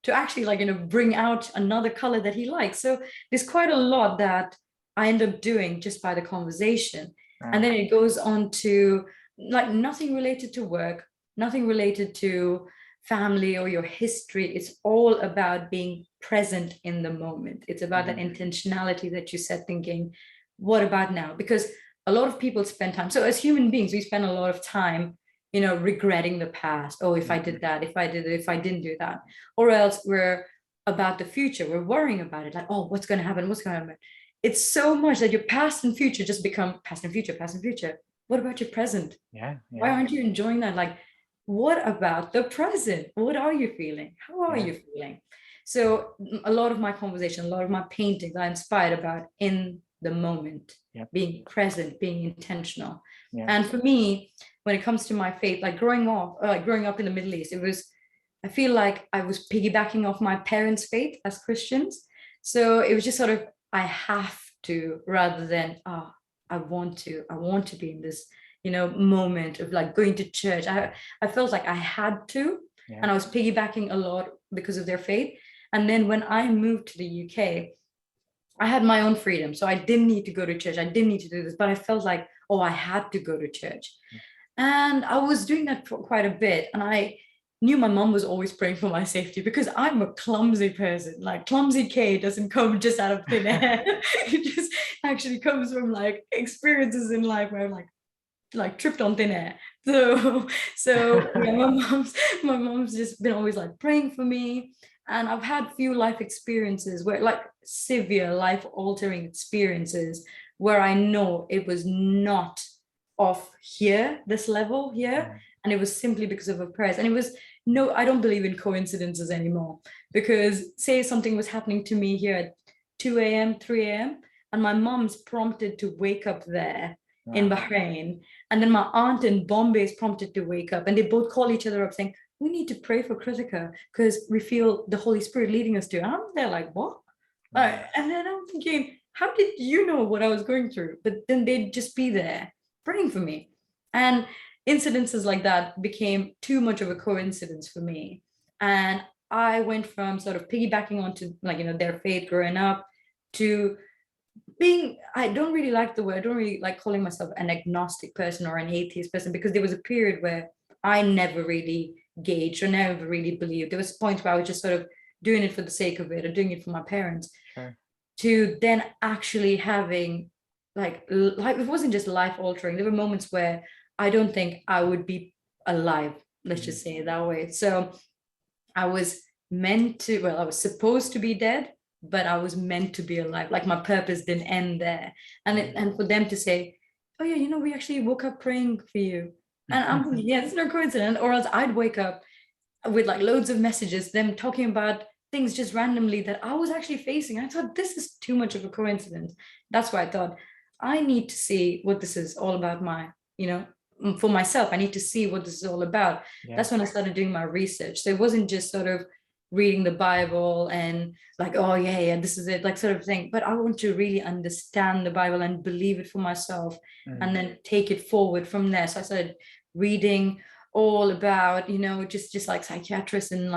to actually bring out another color that he likes. So there's quite a lot that I end up doing just by the conversation. And then it goes on to like nothing related to work, nothing related to family or your history. It's all about being present in the moment. It's about that intentionality that you said, thinking, what about now? Because a lot of people spend time. So as human beings, we spend a lot of time, regretting the past. Oh, if I did that, if I did it, if I didn't do that. Or else we're about the future. We're worrying about it. Like, oh, what's going to happen? What's going to happen? It's so much that your past and future just become past and future, past and future. What about your present? Yeah. Why aren't you enjoying that? Like, what about the present? What are you feeling? How are you feeling? So a lot of my conversation, a lot of my paintings are inspired about in the moment, being present, being intentional. And for me, when it comes to my faith, like growing up in the Middle East, I feel like I was piggybacking off my parents' faith as Christians. So it was just sort of, I have to, rather than, I want to be in this, moment of like going to church. I felt like I had to, and I was piggybacking a lot because of their faith. And then when I moved to the UK, I had my own freedom. So I didn't need to go to church. I didn't need to do this, but I felt like, oh, I had to go to church. And I was doing that for quite a bit. And I knew my mom was always praying for my safety because I'm a clumsy person. Like clumsy K doesn't come just out of thin air. It just actually comes from like experiences in life where I'm like tripped on thin air. So yeah, my mom's just been always like praying for me. And I've had few life experiences where like severe life altering experiences where I know it was not off here, this level here. And it was simply because of a prayers. And it was I don't believe in coincidences anymore, because say something was happening to me here at 2 a.m., 3 a.m., and my mom's prompted to wake up there in Bahrain. And then my aunt in Bombay is prompted to wake up, and they both call each other up saying, we need to pray for Kritika because we feel the Holy Spirit leading us to. And I'm there like, what? And then I'm thinking, how did you know what I was going through? But then they'd just be there praying for me. And incidences like that became too much of a coincidence for me. And I went from sort of piggybacking onto their faith growing up to being, I don't really like the word, I don't really like calling myself an agnostic person or an atheist person, because there was a period where I never really gauged or never really believed. There was a point where I was just sort of doing it for the sake of it or doing it for my parents. Sure. To then actually having like it wasn't just life altering. There were moments where I don't think I would be alive. Let's just say it that way. So I was meant to, well, I was supposed to be dead, but I was meant to be alive. Like my purpose didn't end there. And for them to say, oh yeah, we actually woke up praying for you. And I'm thinking, yeah, it's no coincidence. Or else I'd wake up with like loads of messages, them talking about things just randomly that I was actually facing. I thought this is too much of a coincidence. That's why I thought I need to see what this is all about. For myself, I need to see what this is all about. Yeah. That's when I started doing my research. So it wasn't just sort of reading the Bible and like, oh yeah, this is it, like sort of thing. But I want to really understand the Bible and believe it for myself and then take it forward from there. So I started reading all about, just like psychiatrists in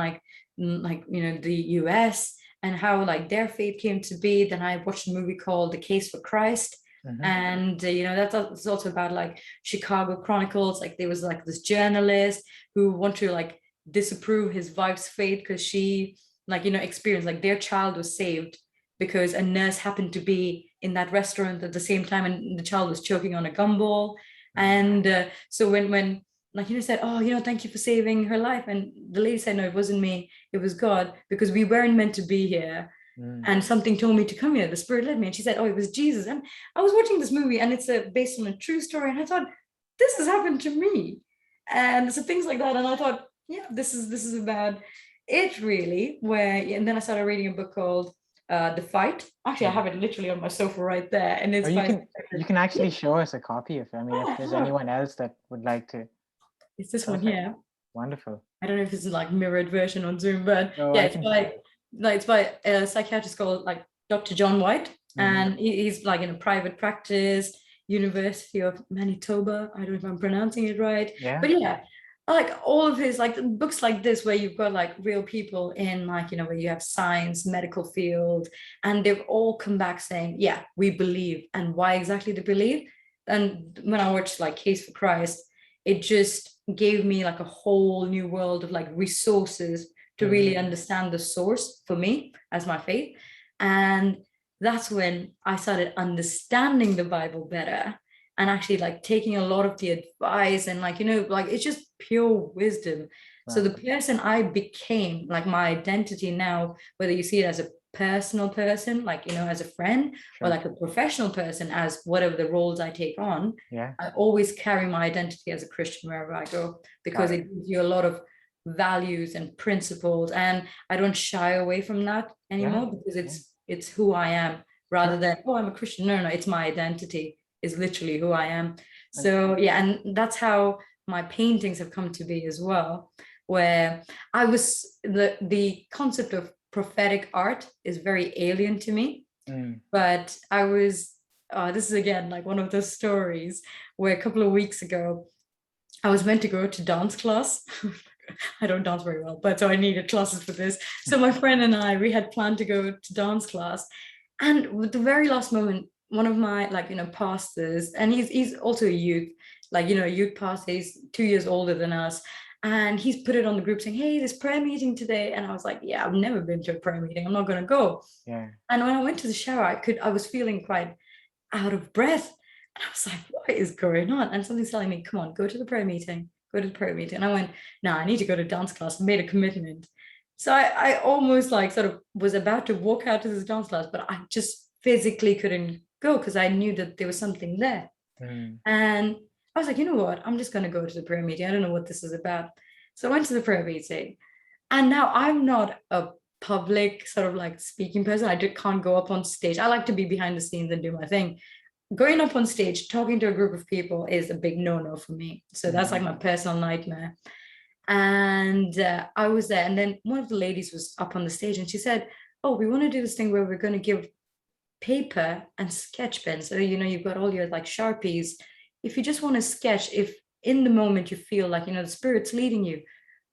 the US and how like their faith came to be. Then I watched a movie called The Case for Christ. And that's also about like Chicago Chronicles. Like there was like this journalist who wanted to like disapprove his wife's faith because she experienced like their child was saved because a nurse happened to be in that restaurant at the same time and the child was choking on a gumball. And so when said, oh, thank you for saving her life, and the lady said, no, it wasn't me, it was God, because we weren't meant to be here. And something told me to come here. The Spirit led me. And she said, oh, it was Jesus. And I was watching this movie and it's based on a true story. And I thought, this has happened to me. And so things like that. And I thought, yeah, this is about it really. And then I started reading a book called The Fight. Actually, I have it literally on my sofa right there. And it's you can actually show us a copy of it. I mean, if there's anyone else that would like to. It's this one here. Wonderful. I don't know if this is like mirrored version on Zoom, but No, yeah, it's by a psychiatrist called like Dr. John White, and he's like in a private practice, University of Manitoba. I don't know if I'm pronouncing it right, but yeah, like all of his like books like this, where you've got like real people in like where you have science, medical field, and they've all come back saying, yeah, we believe, and why exactly they believe. And when I watched like Case for Christ, it just gave me like a whole new world of like resources to really understand the source for me as my faith. And that's when I started understanding the Bible better and actually like taking a lot of the advice and like it's just pure wisdom. Right. So the person I became, like my identity now, whether you see it as a personal person, like as a friend, or like a professional person, as whatever the roles I take on, I always carry my identity as a Christian wherever I go, because it gives you a lot of values and principles, and I don't shy away from that anymore, because it's who I am, rather than, oh, I'm a Christian. No, it's my identity is literally who I am. So yeah, and that's how my paintings have come to be as well, where I was the concept of prophetic art is very alien to me. But I was this is again like one of those stories where a couple of weeks ago I was meant to go to dance class. I don't dance very well, but so I needed classes for this. So my friend and we had planned to go to dance class, and with the very last moment, one of my pastors, and he's also a youth, youth pastor, he's 2 years older than us, and he's put it on the group saying, hey, there's prayer meeting today. And I was like, yeah, I've never been to a prayer meeting, I'm not going to go. And when I went to the shower, I was feeling quite out of breath, and I was like, what is going on? And something's telling me, come on, go to the prayer meeting. And I went, no, I need to go to dance class. I made a commitment. So I almost like sort of was about to walk out to this dance class, but I just physically couldn't go because I knew that there was something there. And I was like, you know what? I'm just going to go to the prayer meeting. I don't know what this is about. So I went to the prayer meeting, and now I'm not a public sort of like speaking person. I can't go up on stage. I like to be behind the scenes and do my thing. Going up on stage, talking to a group of people is a big no-no for me. So that's like my personal nightmare. And I was there, and then one of the ladies was up on the stage, and she said, oh, we want to do this thing where we're going to give paper and sketch pens. So, you've got all your like Sharpies. If you just want to sketch, if in the moment you feel like, the Spirit's leading you.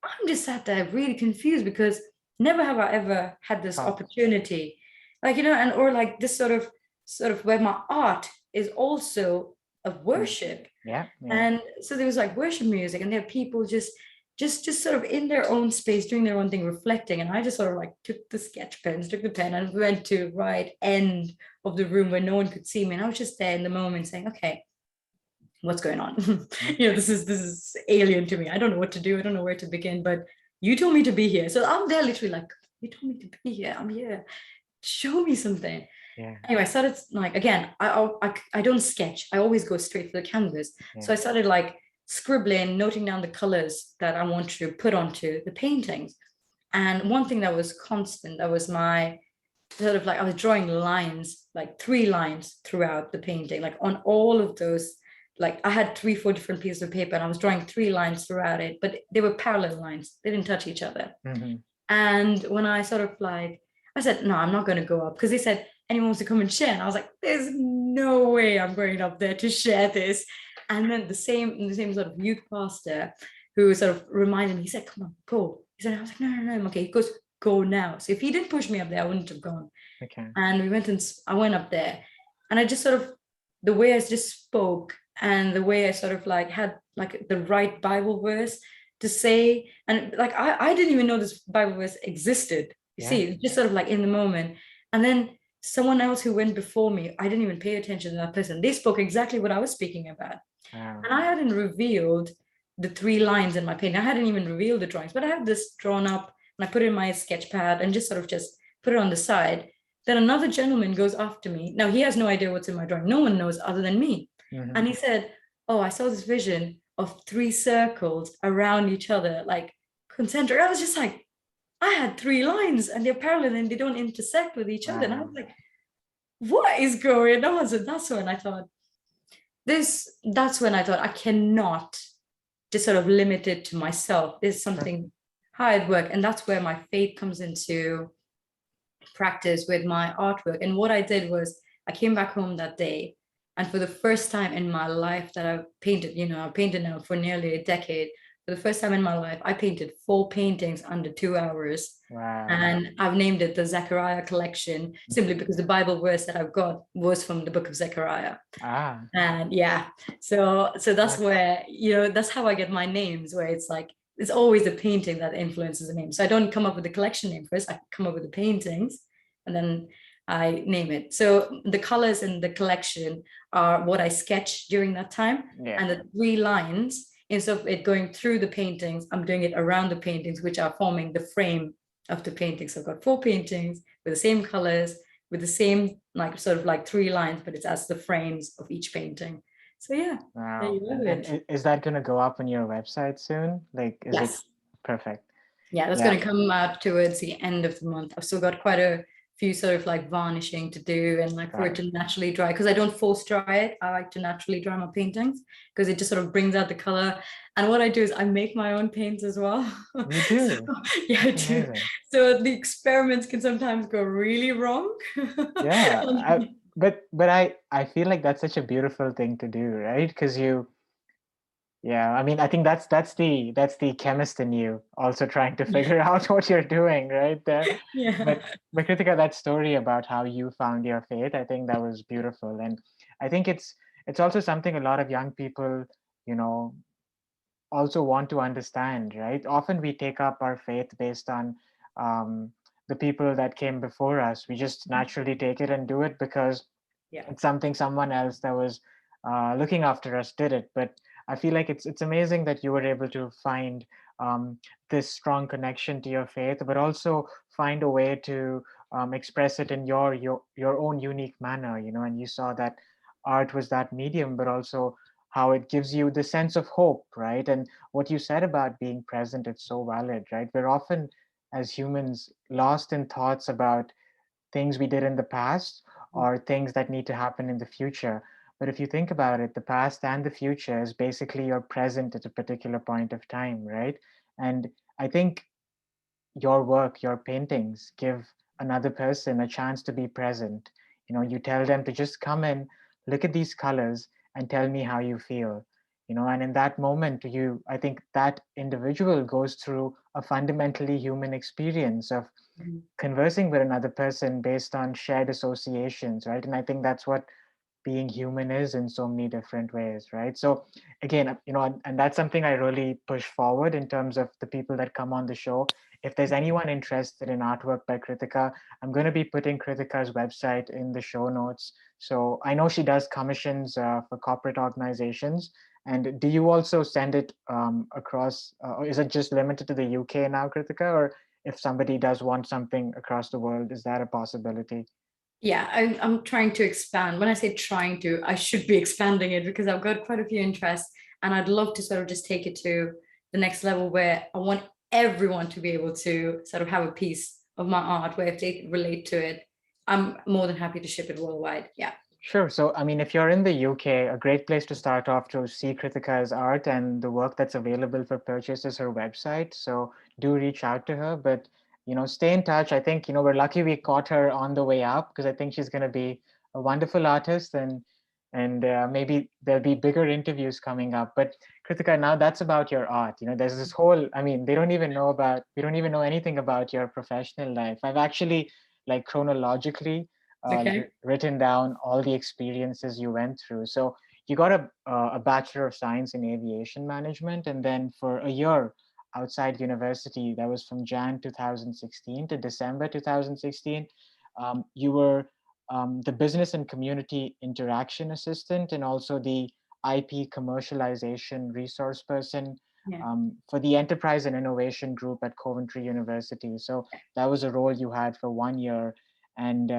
I'm just sat there really confused, because never have I ever had this opportunity. Like, and or like this sort of where my art is also of worship. Yeah. And so there was like worship music, and there are people just sort of in their own space doing their own thing, reflecting. And I just sort of like took the sketch pens, took the pen, and went to right end of the room where no one could see me. And I was just there in the moment saying, okay, what's going on? This is alien to me. I don't know what to do. I don't know where to begin, but you told me to be here. So I'm there literally like, you told me to be here. I'm here. Show me something. Yeah. Anyway, I started like, again, I don't sketch. I always go straight for the canvas. Yeah. So I started like scribbling, noting down the colors that I want to put onto the paintings. And one thing that was constant, that was my sort of like, I was drawing lines, like 3 lines throughout the painting, like on all of those. Like I had 3-4 different pieces of paper, and I was drawing 3 lines throughout it, but they were parallel lines. They didn't touch each other. Mm-hmm. And when I sort of like, I said, no, I'm not going to go up, because they said, anyone wants to come and share. And I was like, there's no way I'm going up there to share this. And then the same sort of youth pastor who sort of reminded me, he said, come on, go. He said, I was like, no, I'm okay. He goes, go now. So if he didn't push me up there, I wouldn't have gone. Okay. And I went up there, and I just sort of, the way I just spoke, and the way I sort of like had like the right Bible verse to say, and like I didn't even know this Bible verse existed. You see, just sort of like in the moment. And then someone else who went before me, I didn't even pay attention to that person. They spoke exactly what I was speaking about. Wow. And I hadn't revealed the 3 lines in my painting. I hadn't even revealed the drawings, but I had this drawn up, and I put it in my sketch pad and just sort of just put it on the side. Then another gentleman goes after me. Now he has no idea what's in my drawing. No one knows other than me. Mm-hmm. And he said, oh, I saw this vision of 3 circles around each other, like concentric. I was just like, I had 3 lines, and they're parallel and they don't intersect with each other. And I was like, what is going on? So that's when I thought, I cannot just sort of limit it to myself. There's something hard work. And that's where my faith comes into practice with my artwork. And what I did was, I came back home that day, and for the first time in my life that I've painted, I've painted now for nearly a decade. For the first time in my life, I painted 4 paintings under 2 hours. Wow. And I've named it the Zechariah collection, simply because the Bible verse that I've got was from the book of Zechariah. And yeah, so that's where, that's how I get my names, where it's like, it's always a painting that influences the name. So I don't come up with the collection name first, I come up with the paintings, and then I name it. So the colors in the collection are what I sketch during that time. Yeah. And the 3 lines, instead of it going through the paintings, I'm doing it around the paintings, which are forming the frame of the painting. So I've got 4 paintings with the same colors, with the same like sort of like 3 lines, but it's as the frames of each painting. So yeah. Wow. And is that going to go up on your website soon? Like, is it perfect? Yeah, that's going to come out towards the end of the month. I've still got quite a few sort of like varnishing to do, and like for it to naturally dry, because I don't force dry it. I like to naturally dry my paintings, because it just sort of brings out the color. And what I do is I make my own paints as well. You do? So, yeah, I do. So the experiments can sometimes go really wrong. Yeah. But I feel like that's such a beautiful thing to do, right? Because I mean, I think that's the chemist in you also trying to figure out what you're doing right there. Yeah. But Kritika, that story about how you found your faith, I think that was beautiful. And I think it's also something a lot of young people, also want to understand, right? Often we take up our faith based on the people that came before us. We just naturally take it and do it because it's something someone else that was looking after us did it. But I feel like it's amazing that you were able to find this strong connection to your faith, but also find a way to express it in your own unique manner, and you saw that art was that medium, but also how it gives you the sense of hope, right? And what you said about being present, it's so valid, right? We're often, as humans, lost in thoughts about things we did in the past or things that need to happen in the future. But if you think about it, the past and the future is basically your present at a particular point of time, right? And I think your work, your paintings give another person a chance to be present. You tell them to just come in, look at these colors, and tell me how you feel. And in that moment, I think that individual goes through a fundamentally human experience of conversing with another person based on shared associations, right? And I think that's what being human is in so many different ways, right? So again, and that's something I really push forward in terms of the people that come on the show. If there's anyone interested in artwork by Kritika, I'm going to be putting Kritika's website in the show notes. So I know she does commissions for corporate organizations. And do you also send it across, or is it just limited to the UK now, Kritika? Or if somebody does want something across the world, is that a possibility? Yeah, I'm trying to expand. When I say trying to, I should be expanding it because I've got quite a few interests, and I'd love to sort of just take it to the next level where I want everyone to be able to sort of have a piece of my art where if they relate to it, I'm more than happy to ship it worldwide. Yeah. Sure. So, I mean, if you're in the UK, a great place to start off to see Kritika's art and the work that's available for purchase is her website. So do reach out to her, but, stay in touch. I think, we're lucky we caught her on the way up because I think she's going to be a wonderful artist and maybe there'll be bigger interviews coming up. But Kritika, now that's about your art. There's this whole, I mean, we don't even know anything about your professional life. I've actually like chronologically Okay. written down all the experiences you went through. So you got a Bachelor of Science in Aviation Management, and then for a year outside university, that was from Jan 2016 to December 2016, you were the Business and Community Interaction Assistant and also the IP Commercialization Resource Person Yeah. for the Enterprise and Innovation Group at Coventry University. So that was a role you had for 1 year. And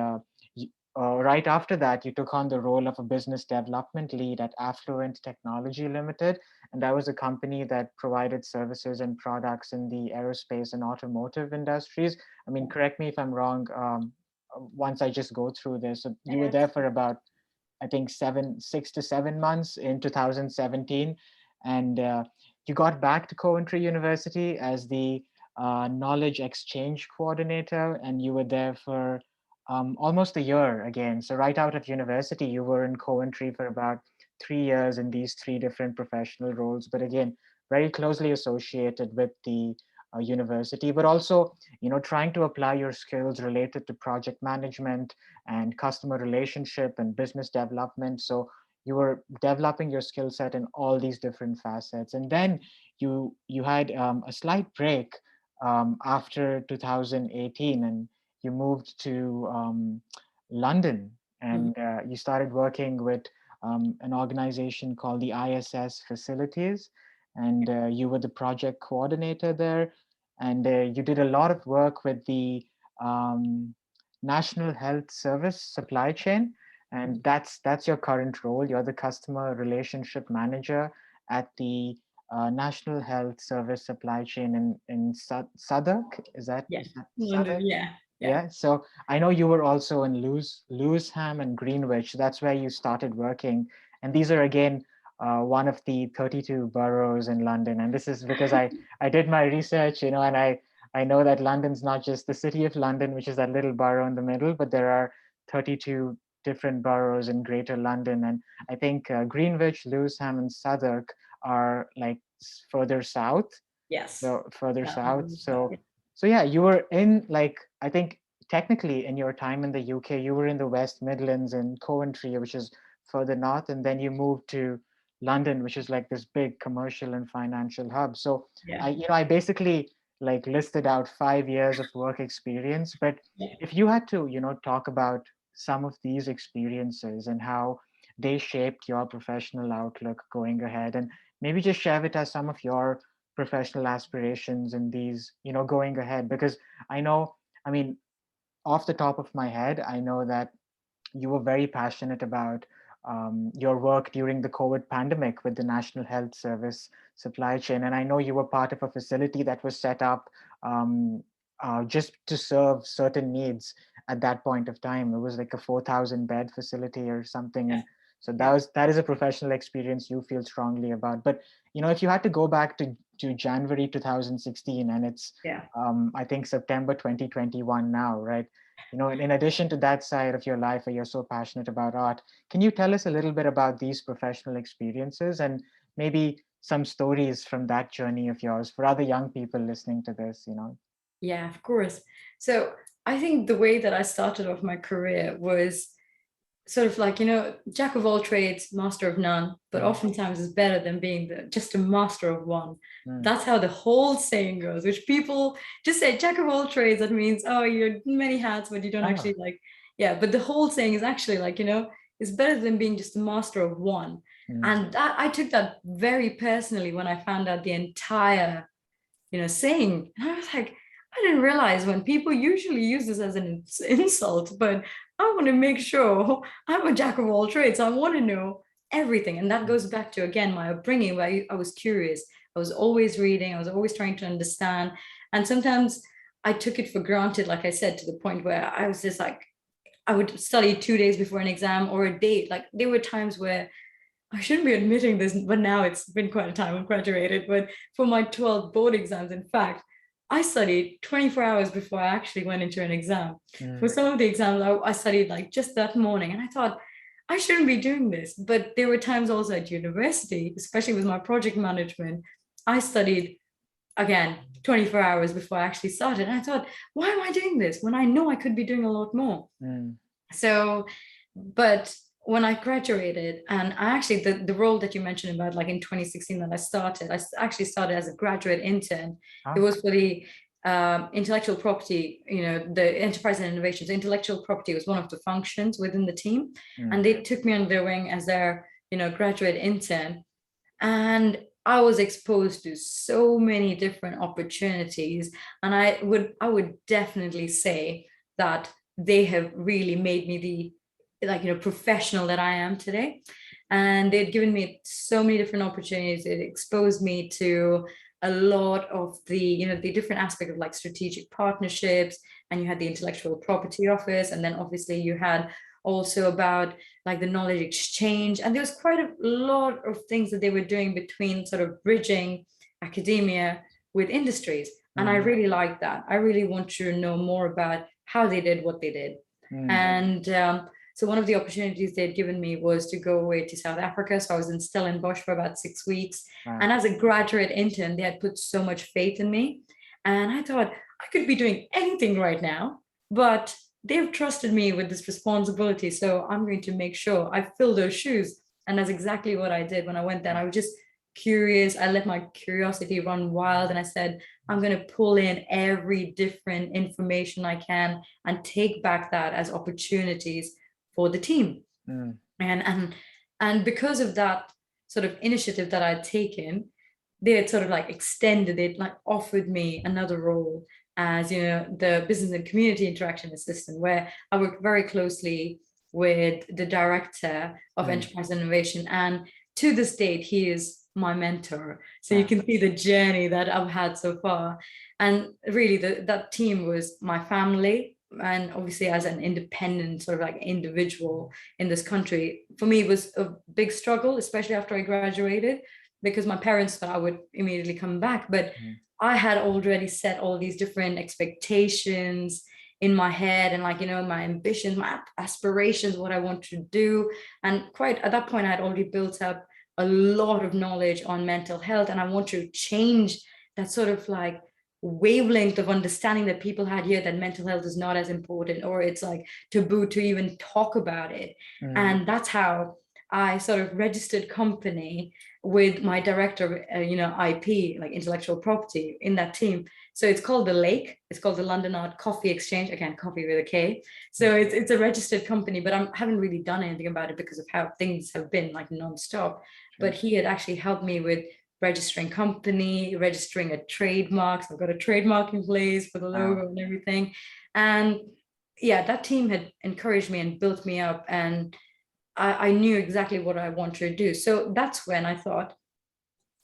right after that, you took on the role of a business development lead at Affluent Technology Limited. And that was a company that provided services and products in the aerospace and automotive industries. I mean, correct me if I'm wrong. Once I just go through this, so you were there for about, I think, 6 to 7 months in 2017. And you got back to Coventry University as the knowledge exchange coordinator, and you were there for almost a year again. So, right out of university, you were in Coventry for about 3 years in these three different professional roles. But again, very closely associated with the university, but also, trying to apply your skills related to project management and customer relationship and business development. So you were developing your skill set in all these different facets. And then you had a slight break after 2018, and you moved to London, Mhm. and you started working with an organization called the ISS Facilities, and you were the project coordinator there, and you did a lot of work with the um, National Health Service supply chain, and that's your current role. You're the customer relationship manager at the National Health Service supply chain in Southwark. Is that Yeah. is that London. Southwark? Yeah. Yeah. Yeah. So I know you were also in Lewisham and Greenwich. That's where you started working, and these are again one of the 32 boroughs in London. And this is because I did my research, and I know that London's not just the city of London, which is that little borough in the middle, but there are 32 different boroughs in Greater London. And I think Greenwich, Lewisham, and Southwark are like further south, Yes. so further Yeah. south. So yeah, you were in, like, I think technically in your time in the UK, you were in the West Midlands in Coventry, which is further north, and then you moved to London, which is like this big commercial and financial hub. So Yeah. I basically like listed out 5 years of work experience. But Yeah. if you had to, talk about some of these experiences and how they shaped your professional outlook going ahead, and maybe just share with us some of your professional aspirations in these, going ahead, because I know, I mean, off the top of my head, I know that you were very passionate about your work during the COVID pandemic with the National Health Service supply chain. And I know you were part of a facility that was set up um, just to serve certain needs at that point of time. It was like a 4,000 bed facility or something. Yeah. And so Yeah. that is a professional experience you feel strongly about. But if you had to go back to January 2016, and it's Yeah. I think September 2021 now, right? In addition to that side of your life where you're so passionate about art, can you tell us a little bit about these professional experiences and maybe some stories from that journey of yours for other young people listening to this? Yeah, of course. So I think the way that I started off my career was sort of like, jack of all trades, master of none, but oftentimes is better than being just a master of one. That's how the whole saying goes, which people just say jack of all trades. That means, oh, you're many hats, but you don't actually like, yeah. But the whole saying is actually like, it's better than being just a master of one. And that I took that very personally when I found out the entire, saying. And I was like, I didn't realize when people usually use this as an insult, but I want to make sure I'm a jack of all trades. I want to know everything. And that goes back to, again, my upbringing, where I was curious. I was always reading. I was always trying to understand. And sometimes I took it for granted, like I said, to the point where I was just like, I would study 2 days before an exam or a date. Like there were times where I shouldn't be admitting this, but now it's been quite a time. I've graduated. But for my 12 board exams, in fact, I studied 24 hours before I actually went into an exam. For some of the exams, I studied like just that morning. And I thought, I shouldn't be doing this. But there were times also at university, especially with my project management, I studied, again, 24 hours before I actually started. And I thought, why am I doing this when I know I could be doing a lot more? So, but when I graduated, and I actually, the role that you mentioned about, like in 2016 that I actually started as a graduate intern. It was for the intellectual property, the enterprise and innovations. Intellectual property was one of the functions within the team. And they took me under their wing as their, graduate intern. And I was exposed to so many different opportunities. And I would definitely say that they have really made me the professional that I am today. And they'd given me so many different opportunities. It exposed me to a lot of the, the different aspect of like strategic partnerships. And you had the intellectual property office. And then obviously you had also about like the knowledge exchange. And there was quite a lot of things that they were doing between sort of bridging academia with industries. And I really like that. I really want to know more about how they did what they did. And so one of the opportunities they'd given me was to go away to South Africa. So I was in Stellenbosch for about 6 weeks. And as a graduate intern, they had put so much faith in me. And I thought I could be doing anything right now, but they've trusted me with this responsibility. So I'm going to make sure I fill those shoes. And that's exactly what I did when I went there. I was just curious. I let my curiosity run wild. And I said, I'm going to pull in every different information I can and take back that as opportunities for the team. And because of that sort of initiative that I'd taken, they had sort of like extended it, like offered me another role as, the business and community interaction assistant, where I work very closely with the director of enterprise innovation. And to this date, he is my mentor. So you can see the journey that I've had so far. And really that team was my family. And obviously as an independent sort of like individual in this country, for me, it was a big struggle, especially after I graduated, because my parents thought I would immediately come back. But I had already set all these different expectations in my head and like, my ambitions, my aspirations, what I want to do. And quite at that point, I had already built up a lot of knowledge on mental health. And I want to change that sort of like wavelength of understanding that people had here, that mental health is not as important, or it's like taboo to even talk about it. And that's how I sort of registered company with my director, IP, like intellectual property in that team. So it's called the Lake. It's called the London Art Coffee Exchange. Again, coffee with a K. So it's a registered company, but I haven't really done anything about it because of how things have been like nonstop. But he had actually helped me with registering company, registering a trademark. So I've got a trademark in place for the logo and everything. And yeah, that team had encouraged me and built me up, and I knew exactly what I wanted to do. So that's when I thought,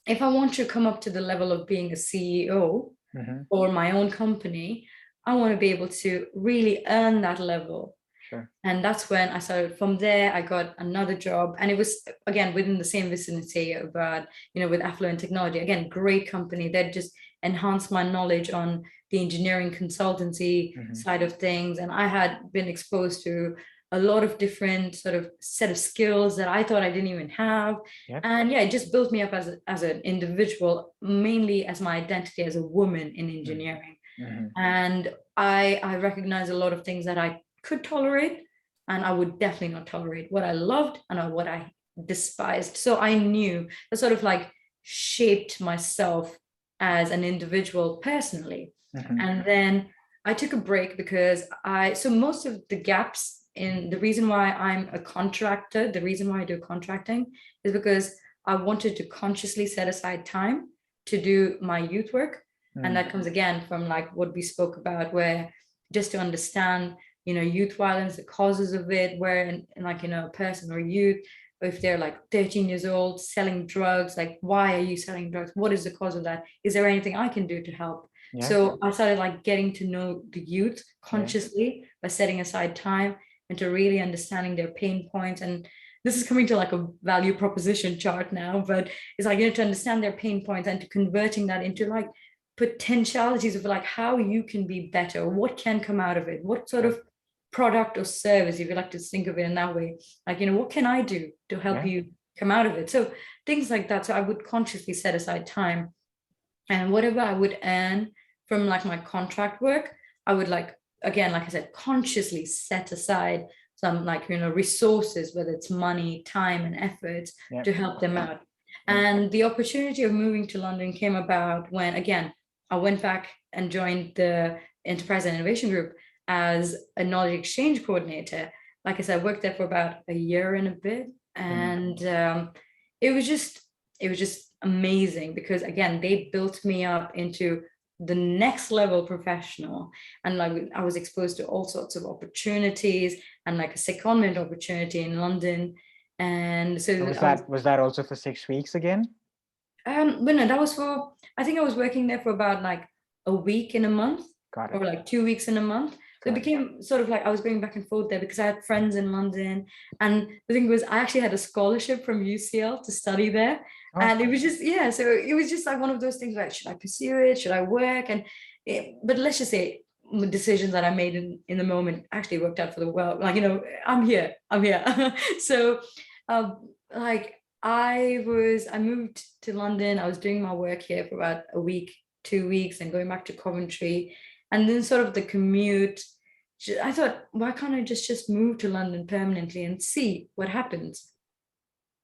if I want to come up to the level of being a CEO or my own company, I want to be able to really earn that level. And that's when I started. From there, I got another job, and it was again within the same vicinity, about with Affluent Technology. Again, great company that just enhanced my knowledge on the engineering consultancy side of things. And I had been exposed to a lot of different sort of set of skills that I thought I didn't even have. And yeah, it just built me up as an individual, mainly as my identity as a woman in engineering. And I recognize a lot of things that I could tolerate, and I would definitely not tolerate what I loved and what I despised. So I knew that sort of like shaped myself as an individual personally. Mm-hmm. And then I took a break because so most of the gaps in the reason why I'm a contractor, the reason why I do contracting is because I wanted to consciously set aside time to do my youth work. And that comes again from like what we spoke about, where just to understand, youth violence, the causes of it, where and like, a person or youth, if they're like 13 years old selling drugs, like why are you selling drugs? What is the cause of that? Is there anything I can do to help? Yeah. So I started like getting to know the youth consciously by setting aside time and to really understanding their pain points. And this is coming to like a value proposition chart now, but it's like, to understand their pain points and to converting that into like potentialities of like how you can be better, what can come out of it, what sort of product or service, if you like to think of it in that way, like, what can I do to help you come out of it? So things like that. So I would consciously set aside time, and whatever I would earn from like my contract work, I would like, again, like I said, consciously set aside some like, resources, whether it's money, time, and efforts to help them out. And the opportunity of moving to London came about when, again, I went back and joined the Enterprise and Innovation Group as a knowledge exchange coordinator. Like I said, I worked there for about a year and a bit, and it was just amazing because, again, they built me up into the next level professional, and like I was exposed to all sorts of opportunities and like a secondment opportunity in London. And so was that also for 6 weeks again? But no, that was for, I think I was working there for about like a week in a month. Got it. Or like 2 weeks in a month. So it became sort of like I was going back and forth there because I had friends in London. And the thing was, I actually had a scholarship from UCL to study there. And it was just, so it was just like one of those things like, should I pursue it? Should I work? But let's just say decisions that I made in the moment actually worked out for the well. Like, I'm here. So like I moved to London. I was doing my work here for about a week, 2 weeks, and going back to Coventry. And then sort of the commute, I thought, why can't I just move to London permanently and see what happens?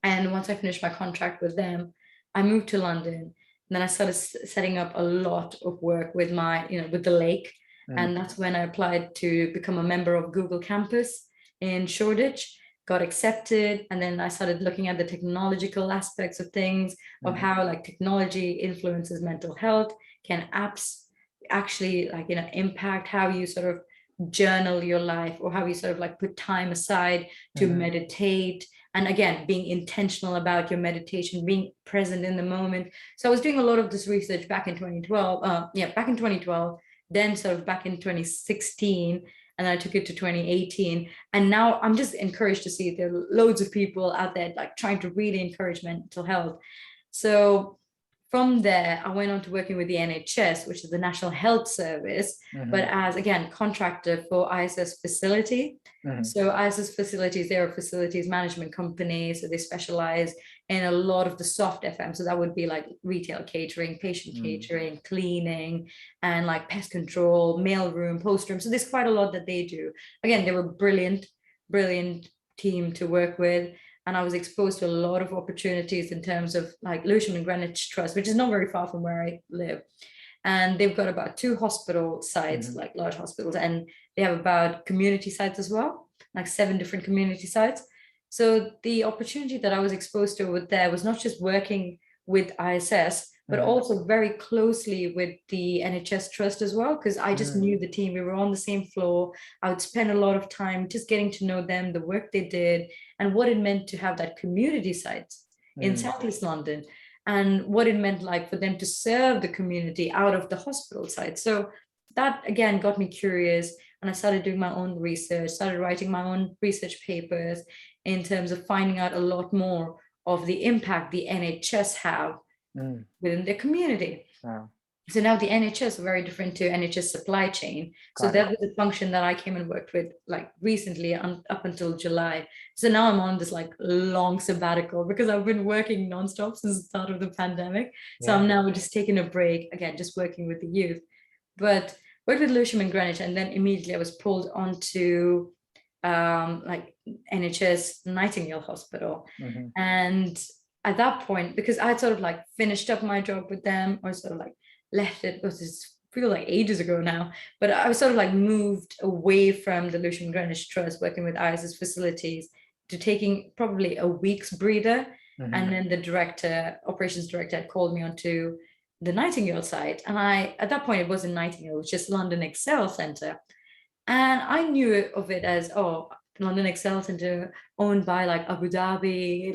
And once I finished my contract with them, I moved to London. And then I started setting up a lot of work with with the lake. And that's when I applied to become a member of Google Campus in Shoreditch, got accepted. And then I started looking at the technological aspects of things, of how like technology influences mental health. Can apps actually like, impact how you sort of journal your life, or how you sort of like put time aside to meditate? And again, being intentional about your meditation, being present in the moment. So I was doing a lot of this research back in 2012, back in 2012, then sort of back in 2016, and I took it to 2018. And now I'm just encouraged to see there are loads of people out there like trying to really encourage mental health. So from there, I went on to working with the NHS, which is the National Health Service, but as, again, contractor for ISS Facility. So ISS Facilities, they're a facilities management company. So they specialize in a lot of the soft FM. So that would be like retail catering, patient catering, cleaning, and like pest control, mail room, post room. So there's quite a lot that they do. Again, they were brilliant team to work with. And I was exposed to a lot of opportunities in terms of like Lewisham and Greenwich Trust, which is not very far from where I live. And they've got about 2 hospital sites, like large hospitals, and they have about community sites as well, like 7 different community sites. So the opportunity that I was exposed to with there was not just working with ISS, but also very closely with the NHS Trust as well, because I just knew the team. We were on the same floor. I would spend a lot of time just getting to know them, the work they did, and what it meant to have that community site in Southeast London, and what it meant like for them to serve the community out of the hospital side. So that, again, got me curious, and I started doing my own research, started writing my own research papers in terms of finding out a lot more of the impact the NHS have within their community. Wow. So now the NHS are very different to NHS supply chain. So that was a function that I came and worked with like recently up until July. So now I'm on this like long sabbatical because I've been working nonstop since the start of the pandemic. So I'm now just taking a break, again, just working with the youth. But worked with Lewisham and Greenwich, and then immediately I was pulled onto like NHS Nightingale Hospital. Mm-hmm. And at that point, because I had sort of like finished up my job with them, or sort of like left it, because it's feel like ages ago now, but I was sort of like moved away from the Lucian Greenwich Trust, working with ISS facilities, to taking probably a week's breather. Mm-hmm. And then the operations director, had called me onto the Nightingale site. And at that point, it wasn't Nightingale, it was just London Excel Centre. And I knew of it as, oh, London Excel Center owned by like Abu Dhabi,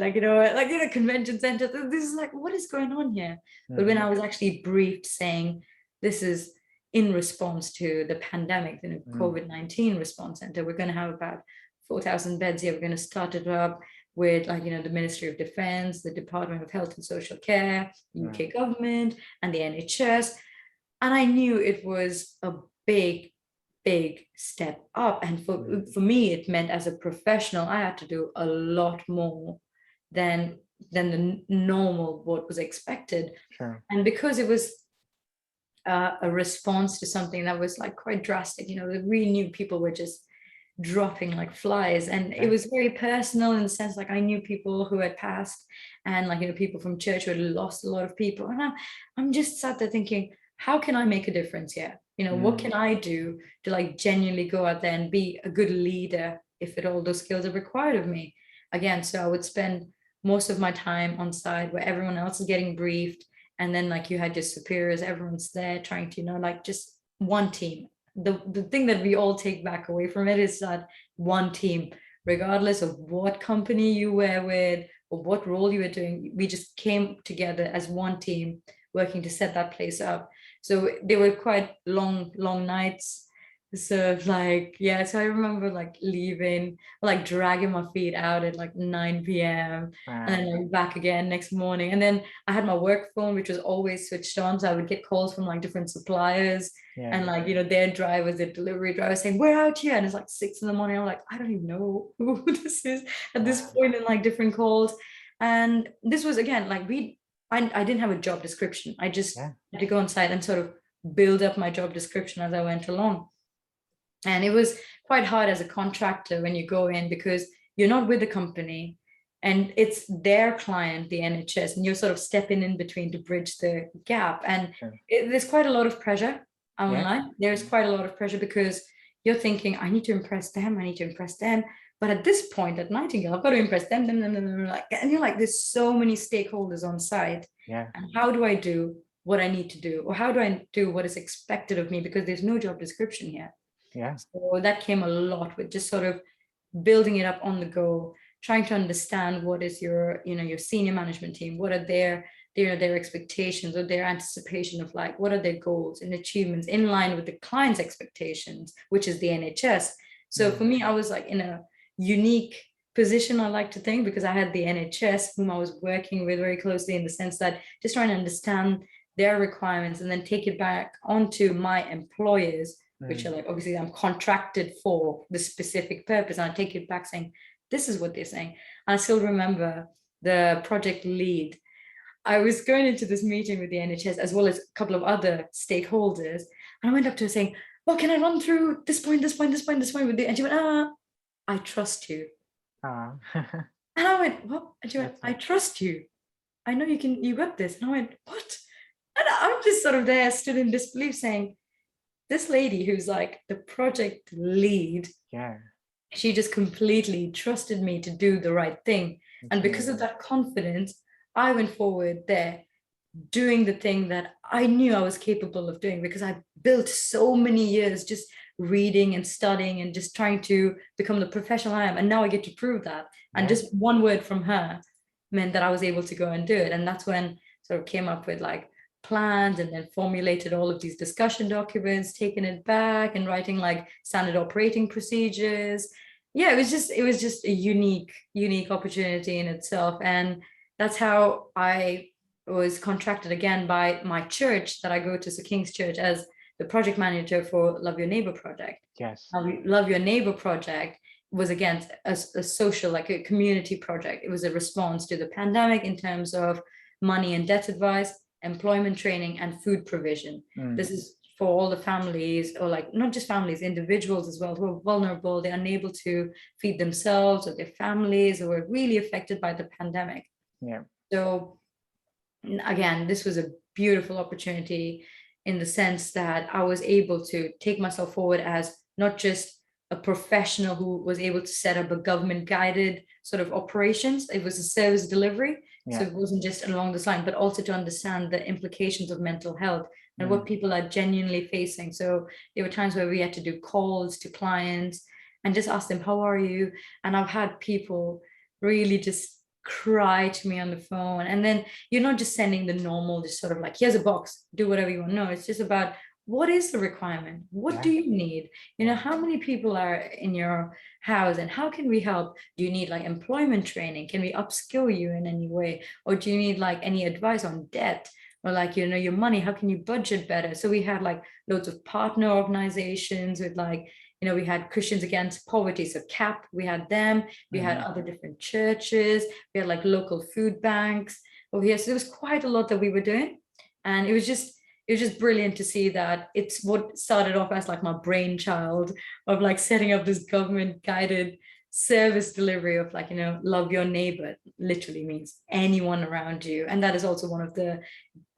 convention center. This is like, what is going on here? Mm-hmm. But when I was actually briefed saying this is in response to the pandemic, the COVID-19 response center, we're going to have about 4,000 beds here. We're going to start it up with the Ministry of Defense, the Department of Health and Social Care, UK government, and the NHS. And I knew it was a big step up. And for me, it meant as a professional, I had to do a lot more than the normal, what was expected. Sure. And because it was a response to something that was like quite drastic, we knew people were just dropping like flies, and it was very personal in the sense, like I knew people who had passed, and people from church who had lost a lot of people. And I'm just sat there thinking, how can I make a difference here? What can I do to like genuinely go out there and be a good leader, if it all those skills are required of me? Again, so I would spend most of my time on site where everyone else is getting briefed, and then like you had your superiors, everyone's there trying to, like just one team. The thing that we all take back away from it is that one team, regardless of what company you were with or what role you were doing, we just came together as one team working to set that place up. So they were quite long nights. So like, yeah, so I remember like leaving, like dragging my feet out at like 9 p.m. and then like back again next morning. And then I had my work phone, which was always switched on. So I would get calls from like different suppliers and like, their drivers, their delivery drivers saying, we're out here. And it's like 6 a.m. I'm like, I don't even know who this is at this point in like different calls. And this was, again, like I didn't have a job description. I just had to go on site and sort of build up my job description as I went along. And it was quite hard as a contractor when you go in, because you're not with the company and it's their client, the NHS, and you're sort of stepping in between to bridge the gap. And there's quite a lot of pressure. I won't lie. There's quite a lot of pressure, because you're thinking, I need to impress them. I need to impress them. But at this point at Nightingale, I've got to impress them. And you're like, there's so many stakeholders on site. Yeah. And how do I do what I need to do? Or how do I do what is expected of me? Because there's no job description here. Yeah. So that came a lot with just sort of building it up on the go, trying to understand what is your senior management team, what are their expectations or their anticipation of like, what are their goals and achievements in line with the client's expectations, which is the NHS. So for me, I was like in a unique position, I like to think, because I had the NHS whom I was working with very closely, in the sense that just trying to understand their requirements and then take it back onto my employers, which are like, obviously I'm contracted for the specific purpose. And I take it back saying, this is what they're saying. And I still remember the project lead. I was going into this meeting with the NHS as well as a couple of other stakeholders. And I went up to her saying, well, can I run through this point with you? And she went, I trust you. And I went, what? And she went, I trust you. I know you got this. And I went, what? And I'm just sort of there, stood in disbelief, saying, this lady who's like the project lead, she just completely trusted me to do the right thing. And because of that confidence, I went forward there doing the thing that I knew I was capable of doing, because I built so many years just reading and studying and just trying to become the professional I am. And now I get to prove that. And just one word from her meant that I was able to go and do it. And that's when sort of came up with like planned and then formulated all of these discussion documents, taking it back and writing like standard operating procedures. It was just a unique opportunity in itself. And that's how I was contracted again by my church that I go to, St. King's Church, as the project manager for Love Your Neighbor project. Love Your Neighbor project was, again, a social, like a community project. It was a response to the pandemic in terms of money and debt advice, employment training, and food provision. This is for all the families, or like not just families, individuals as well, who are vulnerable, they're unable to feed themselves or their families, or were really affected by the pandemic. Yeah. So again, this was a beautiful opportunity in the sense that I was able to take myself forward as not just a professional who was able to set up a government guided sort of operations. It was a service delivery. So Yeah. it wasn't just along this line, but also to understand the implications of mental health and what people are genuinely facing. So there were times where we had to do calls to clients and just ask them, how are you? And I've had people really just cry to me on the phone. And then you're not just sending the normal, just sort of like, here's a box, do whatever you want. No, it's just about, what is the requirement? What do you need? How many people are in your house and how can we help? Do you need like employment training? Can we upskill you in any way? Or do you need like any advice on debt? Or like, your money, how can you budget better? So we had like loads of partner organizations with like, we had Christians Against Poverty, so CAP, we had them, we had other different churches, we had like local food banks over here. So there was quite a lot that we were doing. And it was just brilliant to see that it's what started off as like my brainchild of like setting up this government guided service delivery of like, love your neighbor literally means anyone around you. And that is also one of the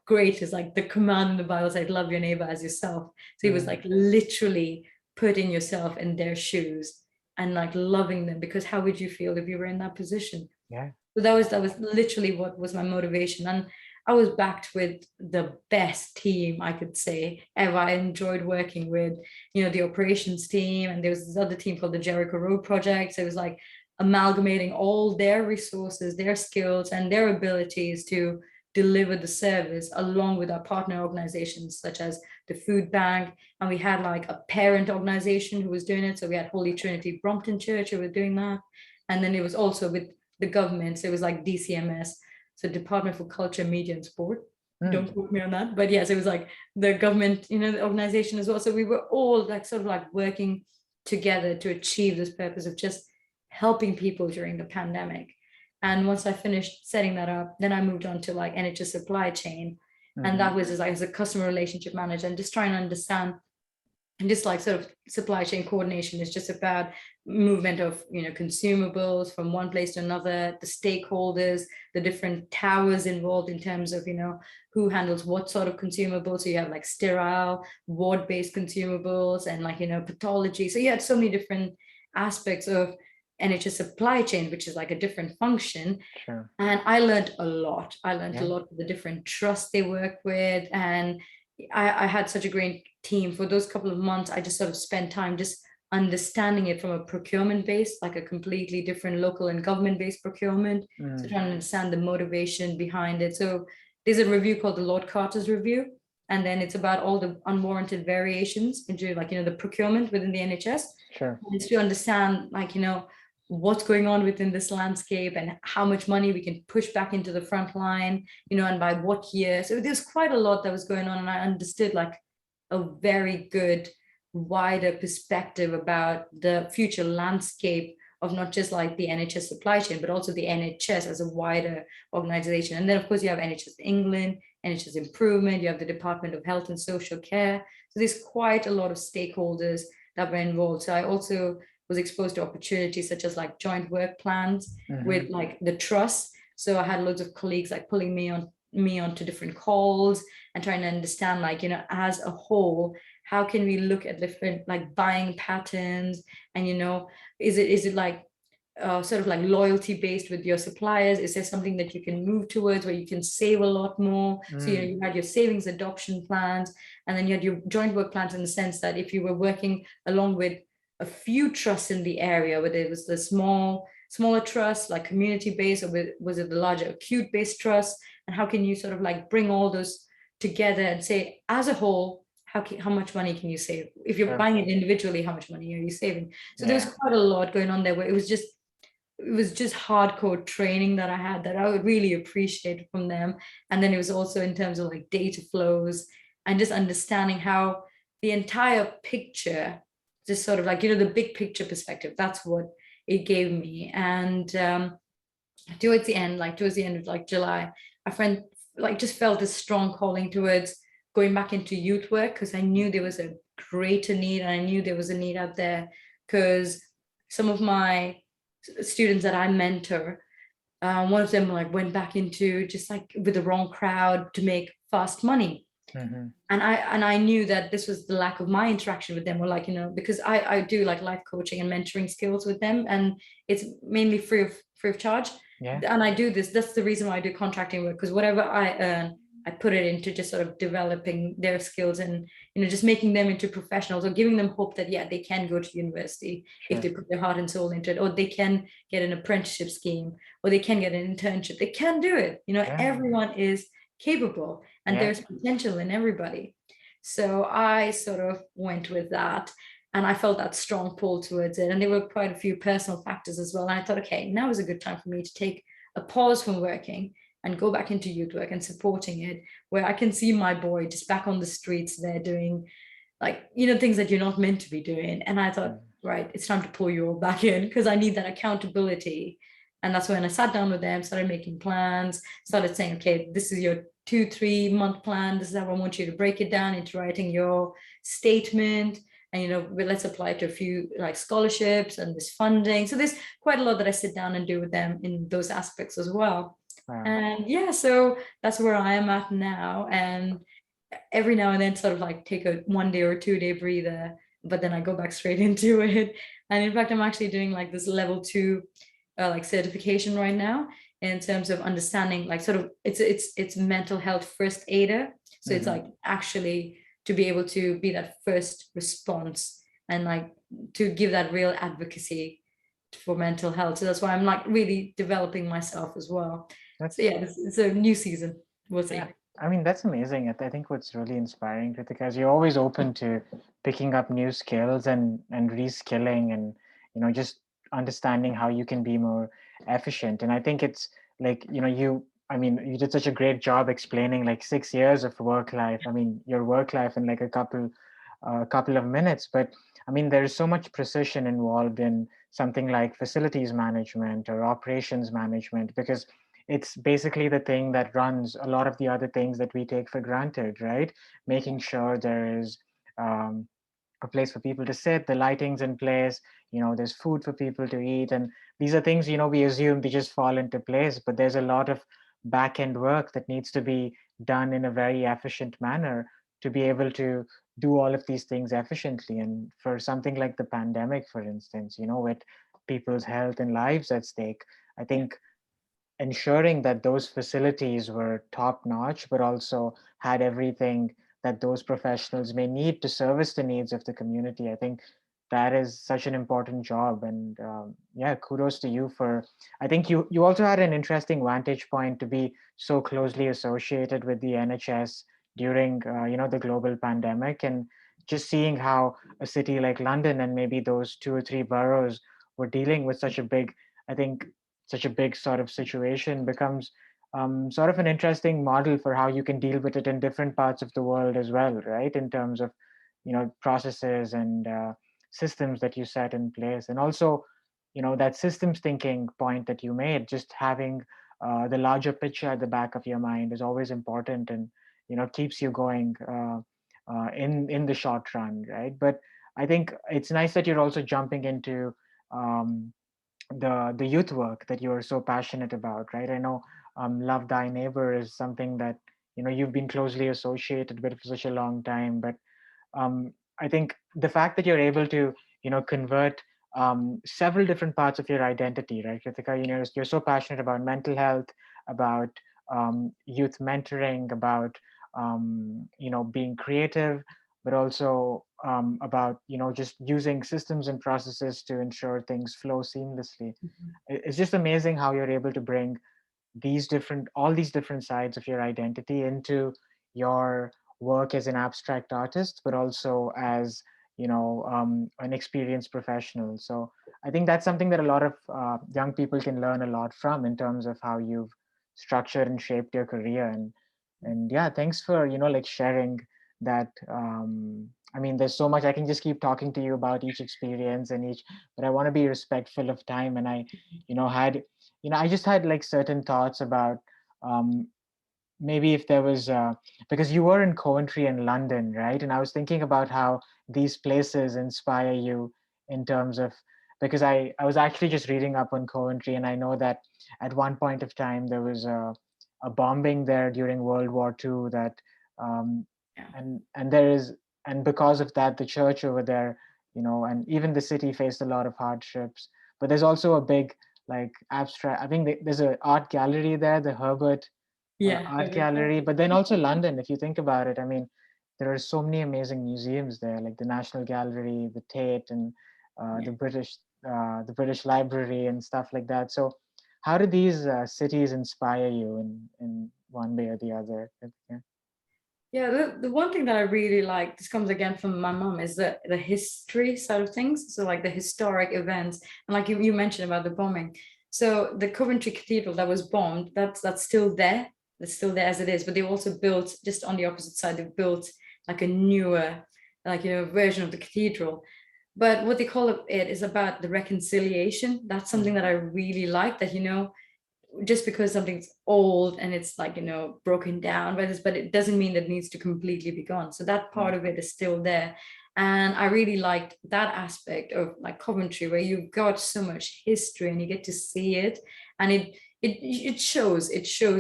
greatest, like the command in the Bible said, love your neighbor as yourself. So it was like literally putting yourself in their shoes and like loving them, because how would you feel if you were in that position? Yeah. So that was literally what was my motivation. And I was backed with the best team I could say ever. I enjoyed working with, the operations team, and there was this other team called the Jericho Road Project. So it was like amalgamating all their resources, their skills, and their abilities to deliver the service along with our partner organizations such as the food bank. And we had like a parent organization who was doing it. So we had Holy Trinity Brompton Church who were doing that. And then it was also with the government. So it was like DCMS, so Department for Culture, Media and Sport. Don't quote me on that. But yes, it was like the government, the organization as well. So we were all like sort of like working together to achieve this purpose of just helping people during the pandemic. And once I finished setting that up, then I moved on to like NHS supply chain. And that was as a customer relationship manager, and just trying to understand, and just like sort of supply chain coordination is just about movement of consumables from one place to another, the stakeholders, the different towers involved in terms of who handles what sort of consumables. So you have like sterile ward-based consumables and like pathology. So you had so many different aspects of NHS supply chain, which is like a different function. Sure. And I learned a lot. I learned a lot of the different trusts they work with. And I had such a great team. For those couple of months, I just sort of spent time just understanding it from a procurement base, like a completely different local and government-based procurement. So trying to understand the motivation behind it. So there's a review called the Lord Carter's Review. And then it's about all the unwarranted variations into like, the procurement within the NHS. Sure. And it's to understand like, what's going on within this landscape and how much money we can push back into the front line, and by what year. So there's quite a lot that was going on. And I understood like a very good wider perspective about the future landscape of not just like the NHS supply chain, but also the NHS as a wider organization. And then of course you have NHS England, NHS Improvement, you have the Department of Health and Social Care. So there's quite a lot of stakeholders that were involved. So I also was exposed to opportunities such as like joint work plans with like the trust. So I had loads of colleagues like pulling me onto different calls and trying to understand like, as a whole, how can we look at different like buying patterns, and is it like sort of like loyalty based with your suppliers? Is there something that you can move towards where you can save a lot more? So you had your savings adoption plans, and then you had your joint work plans in the sense that if you were working along with a few trusts in the area, whether it was the smaller trusts like community based, or was it the larger acute based trusts, and how can you sort of like bring all those together and say as a whole, how much money can you save? If you're buying it individually, how much money are you saving? So there was quite a lot going on there, where it was just hardcore training that I had that I would really appreciate from them. And then it was also in terms of like data flows and just understanding how the entire picture, just sort of like, the big picture perspective, that's what it gave me. And towards the end of like July, a friend like just felt this strong calling towards going back into youth work because I knew there was a greater need, and I knew there was a need out there because some of my students that I mentor, one of them like went back into just like with the wrong crowd to make fast money. Mm-hmm. And I knew that this was the lack of my interaction with them, or like, because I do like life coaching and mentoring skills with them, and it's mainly free of charge. Yeah. And I do this, that's the reason why I do contracting work, because whatever I earn, I put it into just sort of developing their skills, and just making them into professionals, or giving them hope that yeah, they can go to university if Sure. they put their heart and soul into it, or they can get an apprenticeship scheme, or they can get an internship. They can do it. Yeah. Everyone is capable, and Yeah. there's potential in everybody. So I sort of went with that, and I felt that strong pull towards it. And there were quite a few personal factors as well. And I thought, okay, now is a good time for me to take a pause from working and go back into youth work and supporting it, where I can see my boy just back on the streets there doing like, things that you're not meant to be doing. And I thought, Mm. right, it's time to pull you all back in because I need that accountability. And that's when I sat down with them, started making plans, started saying, okay, this is your 2-3 month plan. This is how I want you to break it down into writing your statement. And, let's apply it to a few like scholarships and this funding. So there's quite a lot that I sit down and do with them in those aspects as well. Wow. And yeah, so that's where I am at now. And every now and then sort of like take a 1 day or 2 day breather, but then I go back straight into it. And in fact, I'm actually doing like this level 2 like certification right now in terms of understanding like sort of it's mental health first aider. So it's Mm-hmm. like actually to be able to be that first response and like to give that real advocacy for mental health. So that's why I'm like really developing myself as well. So That's yeah, it's a new season. We'll Yeah, see. I mean, that's amazing. I think what's really inspiring, Kritika, is you're always open to picking up new skills and reskilling and just understanding how you can be more efficient. And I think it's like I mean, you did such a great job explaining like 6 years of work life. I mean, your work life in like a couple of minutes. But I mean, there is so much precision involved in something like facilities management or operations management because it's basically the thing that runs a lot of the other things that we take for granted, right? Making sure there is um, a place for people to sit, the lighting's in place, there's food for people to eat. And these are things, we assume they just fall into place, but there's a lot of back end work that needs to be done in a very efficient manner to be able to do all of these things efficiently. And for something like the pandemic, for instance, with people's health and lives at stake, I think ensuring that those facilities were top notch, but also had everything that those professionals may need to service the needs of the community. I think that is such an important job. And yeah, kudos to you for, I think you also had an interesting vantage point to be so closely associated with the NHS during, the global pandemic, and just seeing how a city like London and maybe those two or three boroughs were dealing with I think, such a big sort of situation becomes sort of an interesting model for how you can deal with it in different parts of the world as well, right? In terms of processes and systems that you set in place, and also that systems thinking point that you made, just having the larger picture at the back of your mind is always important, and keeps you going in the short run, right? But I think it's nice that you're also jumping into um, the youth work that you're so passionate about, right? I know love thy neighbor is something that you've been closely associated with for such a long time. But I think the fact that you're able to convert several different parts of your identity, right, Kritika? You're so passionate about mental health, about youth mentoring, about being creative, but also about just using systems and processes to ensure things flow seamlessly. It's just amazing how you're able to bring all these different sides of your identity into your work as an abstract artist, but also as an experienced professional. So I think that's something that a lot of young people can learn a lot from in terms of how you've structured and shaped your career. And yeah, thanks for like sharing that. I mean, there's so much I can just keep talking to you about each experience and each, but I want to be respectful of time. And I had I just had like certain thoughts about um, maybe if there was, because you were in Coventry and London, right? And I was thinking about how these places inspire you in terms of, because I was actually just reading up on Coventry, and I know that at one point of time there was a bombing there during World War II that, um, Yeah. and there is, and because of that, the church over there, and even the city faced a lot of hardships. But there's also a big, like, abstract, I think there's an art gallery there, the Herbert Yeah. art gallery, but then also London, if you think about it. I mean, there are so many amazing museums there, like the National Gallery, the Tate, and Yeah. the British Library, and stuff like that. So how do these cities inspire you in one way or the other? Yeah. Yeah, the one thing that I really like, this comes again from my mom, is the history side of things. So like the historic events, and like you mentioned about the bombing. So the Coventry Cathedral that was bombed, that's still there. That's still there as it is. But they also built, just on the opposite side, they built like a newer, like version of the cathedral. But what they call it is about the reconciliation. That's something that I really like, that just because something's old and it's like broken down by this, but it doesn't mean that it needs to completely be gone. So that part of it is still there. And I really liked that aspect of like Coventry, where you've got so much history and you get to see it. And it shows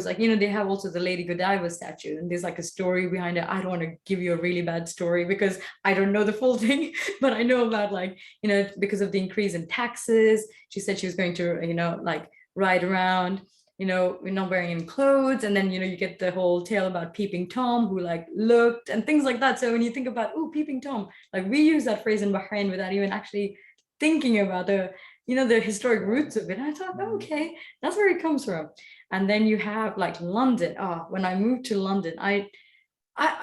like they have also the Lady Godiva statue, and there's like a story behind it. I don't want to give you a really bad story because I don't know the full thing, but I know about, like, because of the increase in taxes, she said she was going to like ride around, we're not wearing any clothes. And then, you get the whole tale about Peeping Tom, who like looked and things like that. So when you think about, oh, Peeping Tom, like we use that phrase in Bahrain without even actually thinking about the historic roots of it. And I thought, oh, okay, that's where it comes from. And then you have like London. When I moved to London, I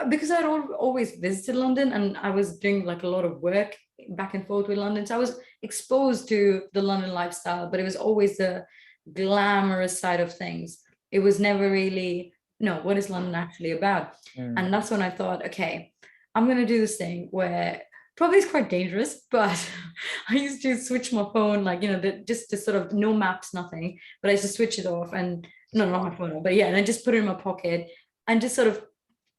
because I'd always visited London, and I was doing like a lot of work back and forth with London. So I was exposed to the London lifestyle, but it was always the glamorous side of things. It was never really, no, what is London actually about? And that's when I thought, okay, I'm going to do this thing where probably it's quite dangerous, but I used to switch my phone, like, just to sort of no maps, nothing, but I used to switch it off, and no, not my phone, but yeah, and I just put it in my pocket and just sort of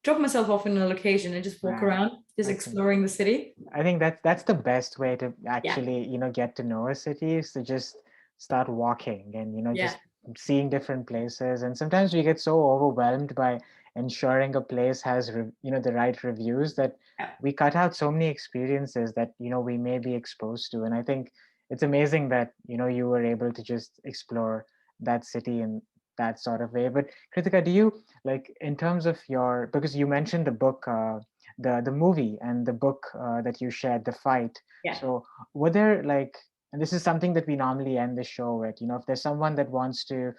drop myself off in a location and just walk around, just exploring the city. I think that's the best way to actually, get to know a city, is to just start walking and, just seeing different places. And sometimes we get so overwhelmed by ensuring a place has, the right reviews, that we cut out so many experiences that, we may be exposed to. And I think it's amazing that, you were able to just explore that city in that sort of way. But Kritika, do you, like, in terms of because you mentioned the book, the movie and the book that you shared, The Fight. So were there, like, and this is something that we normally end the show with, if there's someone that wants to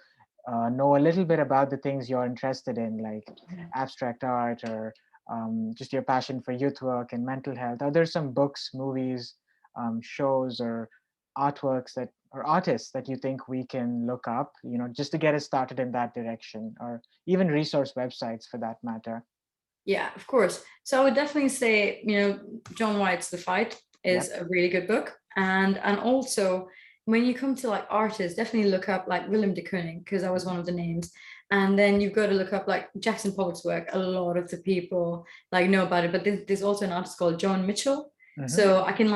know a little bit about the things you're interested in, like abstract art, or just your passion for youth work and mental health, are there some books, movies, shows, or artworks or artists that you think we can look up, just to get us started in that direction, or even resource websites for that matter? Yeah, of course. So I would definitely say, John White's The Fight is a really good book. And also, when you come to like artists, definitely look up like Willem de Kooning, because that was one of the names. And then you've got to look up like Jackson Pollock's work. A lot of the people like know about it, but there's also an artist called John Mitchell. So I can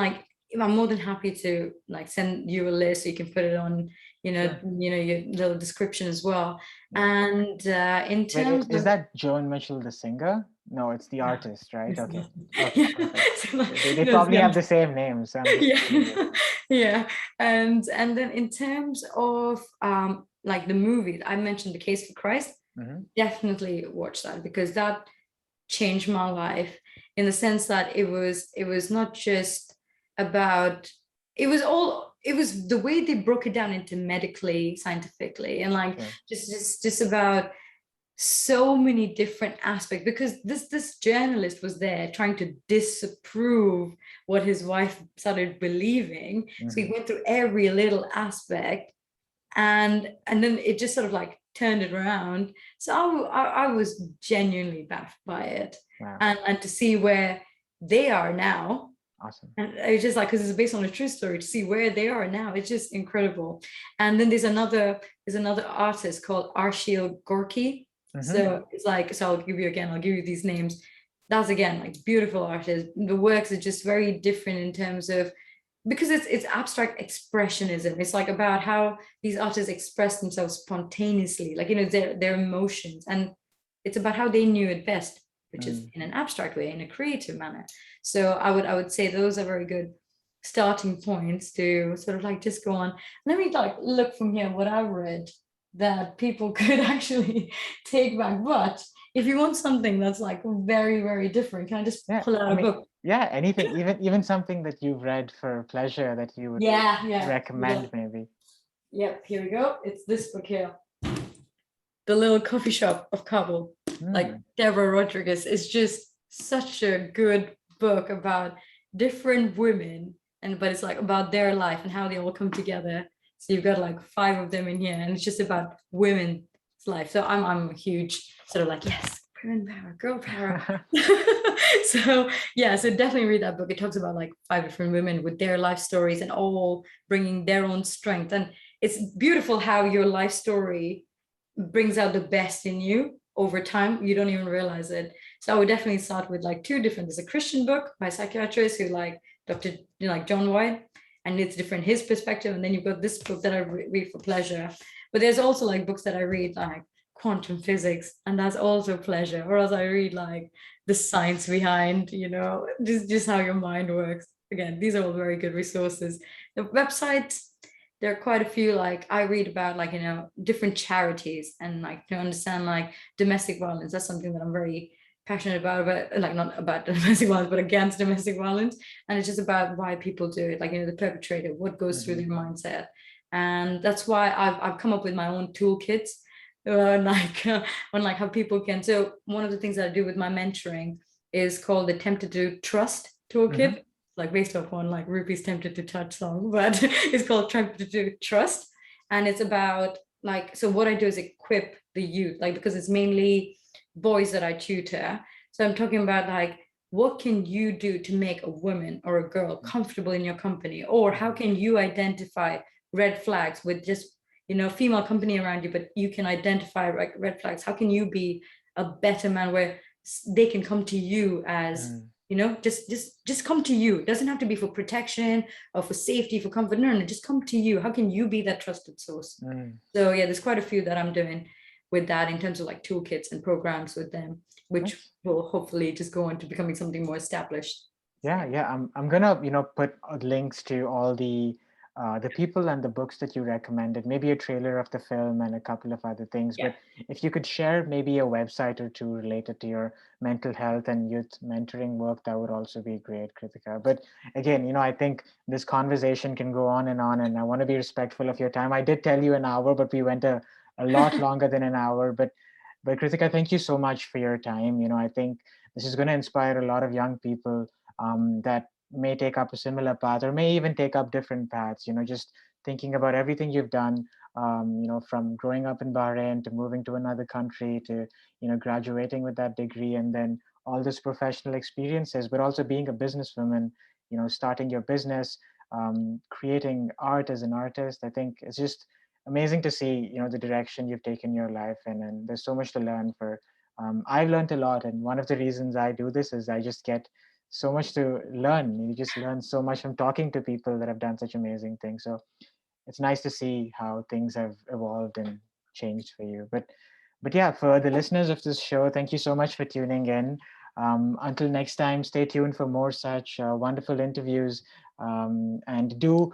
I'm more than happy to like send you a list so you can put it on, your little description as well. And in terms is that Joan Mitchell the singer? No, it's the artist, right? Okay. Yeah. Perfect. They probably have the same name. So Yeah. And then in terms of like the movie, I mentioned The Case for Christ. Definitely watch that, because that changed my life, in the sense that it was not just about, it was the way they broke it down into medically, scientifically, and like just about so many different aspects, because this journalist was there trying to disapprove what his wife started believing. So he went through every little aspect, and then it just sort of like turned it around. So I was genuinely baffled by it. And to see where they are now. Awesome. And it's just like, because it's based on a true story, to see where they are now, it's just incredible. And then there's another artist called Arshil Gorky. Mm-hmm. So it's like, so I'll give you these names. That's again like beautiful artists. The works are just very different in terms of, because it's abstract expressionism. It's like about how these artists express themselves spontaneously, like, you know, their emotions, and it's about how they knew it best, which is Mm. in an abstract way, in a creative manner. So I would say those are very good starting points to sort of like just go on. Let me like look from here what I've read that people could actually take back. But if you want something that's like very, very different, can I just Yeah, pull I out a mean, book? yeah, anything, even something that you've read for pleasure that you would Yeah, yeah. recommend, maybe. Yep, here we go. It's this book here, The Little Coffee Shop of Kabul. Like Hmm. Deborah Rodriguez is just such a good book about different women, and but it's like about their life and how they all come together. So you've got like 5 of them in here, and it's just about women's life. So I'm a huge sort of like, yes, women power, girl power. So yeah, so definitely read that book. It talks about like 5 different women with their life stories and all bringing their own strength. And it's beautiful how your life story brings out the best in you over time. You don't even realize it. So I would definitely start with like 2 different. There's a Christian book by a psychiatrist who like Dr. Like John White, and it's different his perspective. And then you've got this book that I read for pleasure. But there's also like books that I read like quantum physics, and that's also pleasure. Or else I read like the science behind, you know, just how your mind works. Again, these are all very good resources. The websites, there are quite a few, like I read about like, you know, different charities, and like to understand like domestic violence. That's something that I'm very passionate about, but like not about domestic violence, but against domestic violence. And it's just about why people do it, like, you know, the perpetrator, what goes through Hmm. their mindset. And that's why I've come up with my own toolkits, on like how people can. So one of the things that I do with my mentoring is called the Tempted to Trust Hmm. toolkit, like based upon like Ruby's Tempted to Touch song, but it's called Tempted to Trust. And it's about like, so what I do is equip the youth, like, because it's mainly boys that I tutor. So I'm talking about like, what can you do to make a woman or a girl comfortable in your company? Or how Hmm. can you identify red flags with just, you know, female company around you, but you can identify like red flags? How can you be a better man where they can come to you as, Hmm. you know, just come to you. It doesn't have to be for protection or for safety, for comfort. No, no, just come to you. How can you be that trusted source? Hmm. So yeah, there's quite a few that I'm doing with that in terms of like toolkits and programs with them, which Nice. will hopefully just go on to becoming something more established. Yeah, Yeah. yeah. I'm gonna, put links to all the people and the books that you recommended, maybe a trailer of the film and a couple of other things. Yeah. But if you could share maybe a website or two related to your mental health and youth mentoring work, that would also be great, Kritika. But again, I think this conversation can go on, and I want to be respectful of your time. I did tell you an hour, but we went a lot longer than an hour. But Kritika, thank you so much for your time. I think this is going to inspire a lot of young people that may take up a similar path or may even take up different paths. Just thinking about everything you've done, from growing up in Bahrain to moving to another country to, graduating with that degree, and then all this professional experiences, but also being a businesswoman, starting your business, creating art as an artist. I think it's just amazing to see, the direction you've taken your life in, and there's so much to learn for. I've learned a lot, and one of the reasons I do this is I just get so much to learn. You just learn so much from talking to people that have done such amazing things. So it's nice to see how things have evolved and changed for you. But yeah, for the listeners of this show, thank you so much for tuning in. Until next time, stay tuned for more such wonderful interviews. And do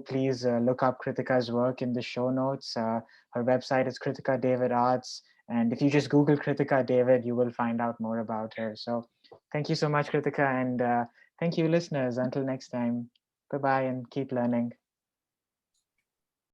please look up Kritika's work in the show notes. Her website is Kritika David Arts, and if you just Google Kritika David, you will find out more about her. So thank you so much, Kritika, and thank you, listeners. Until next time, bye bye, and keep learning.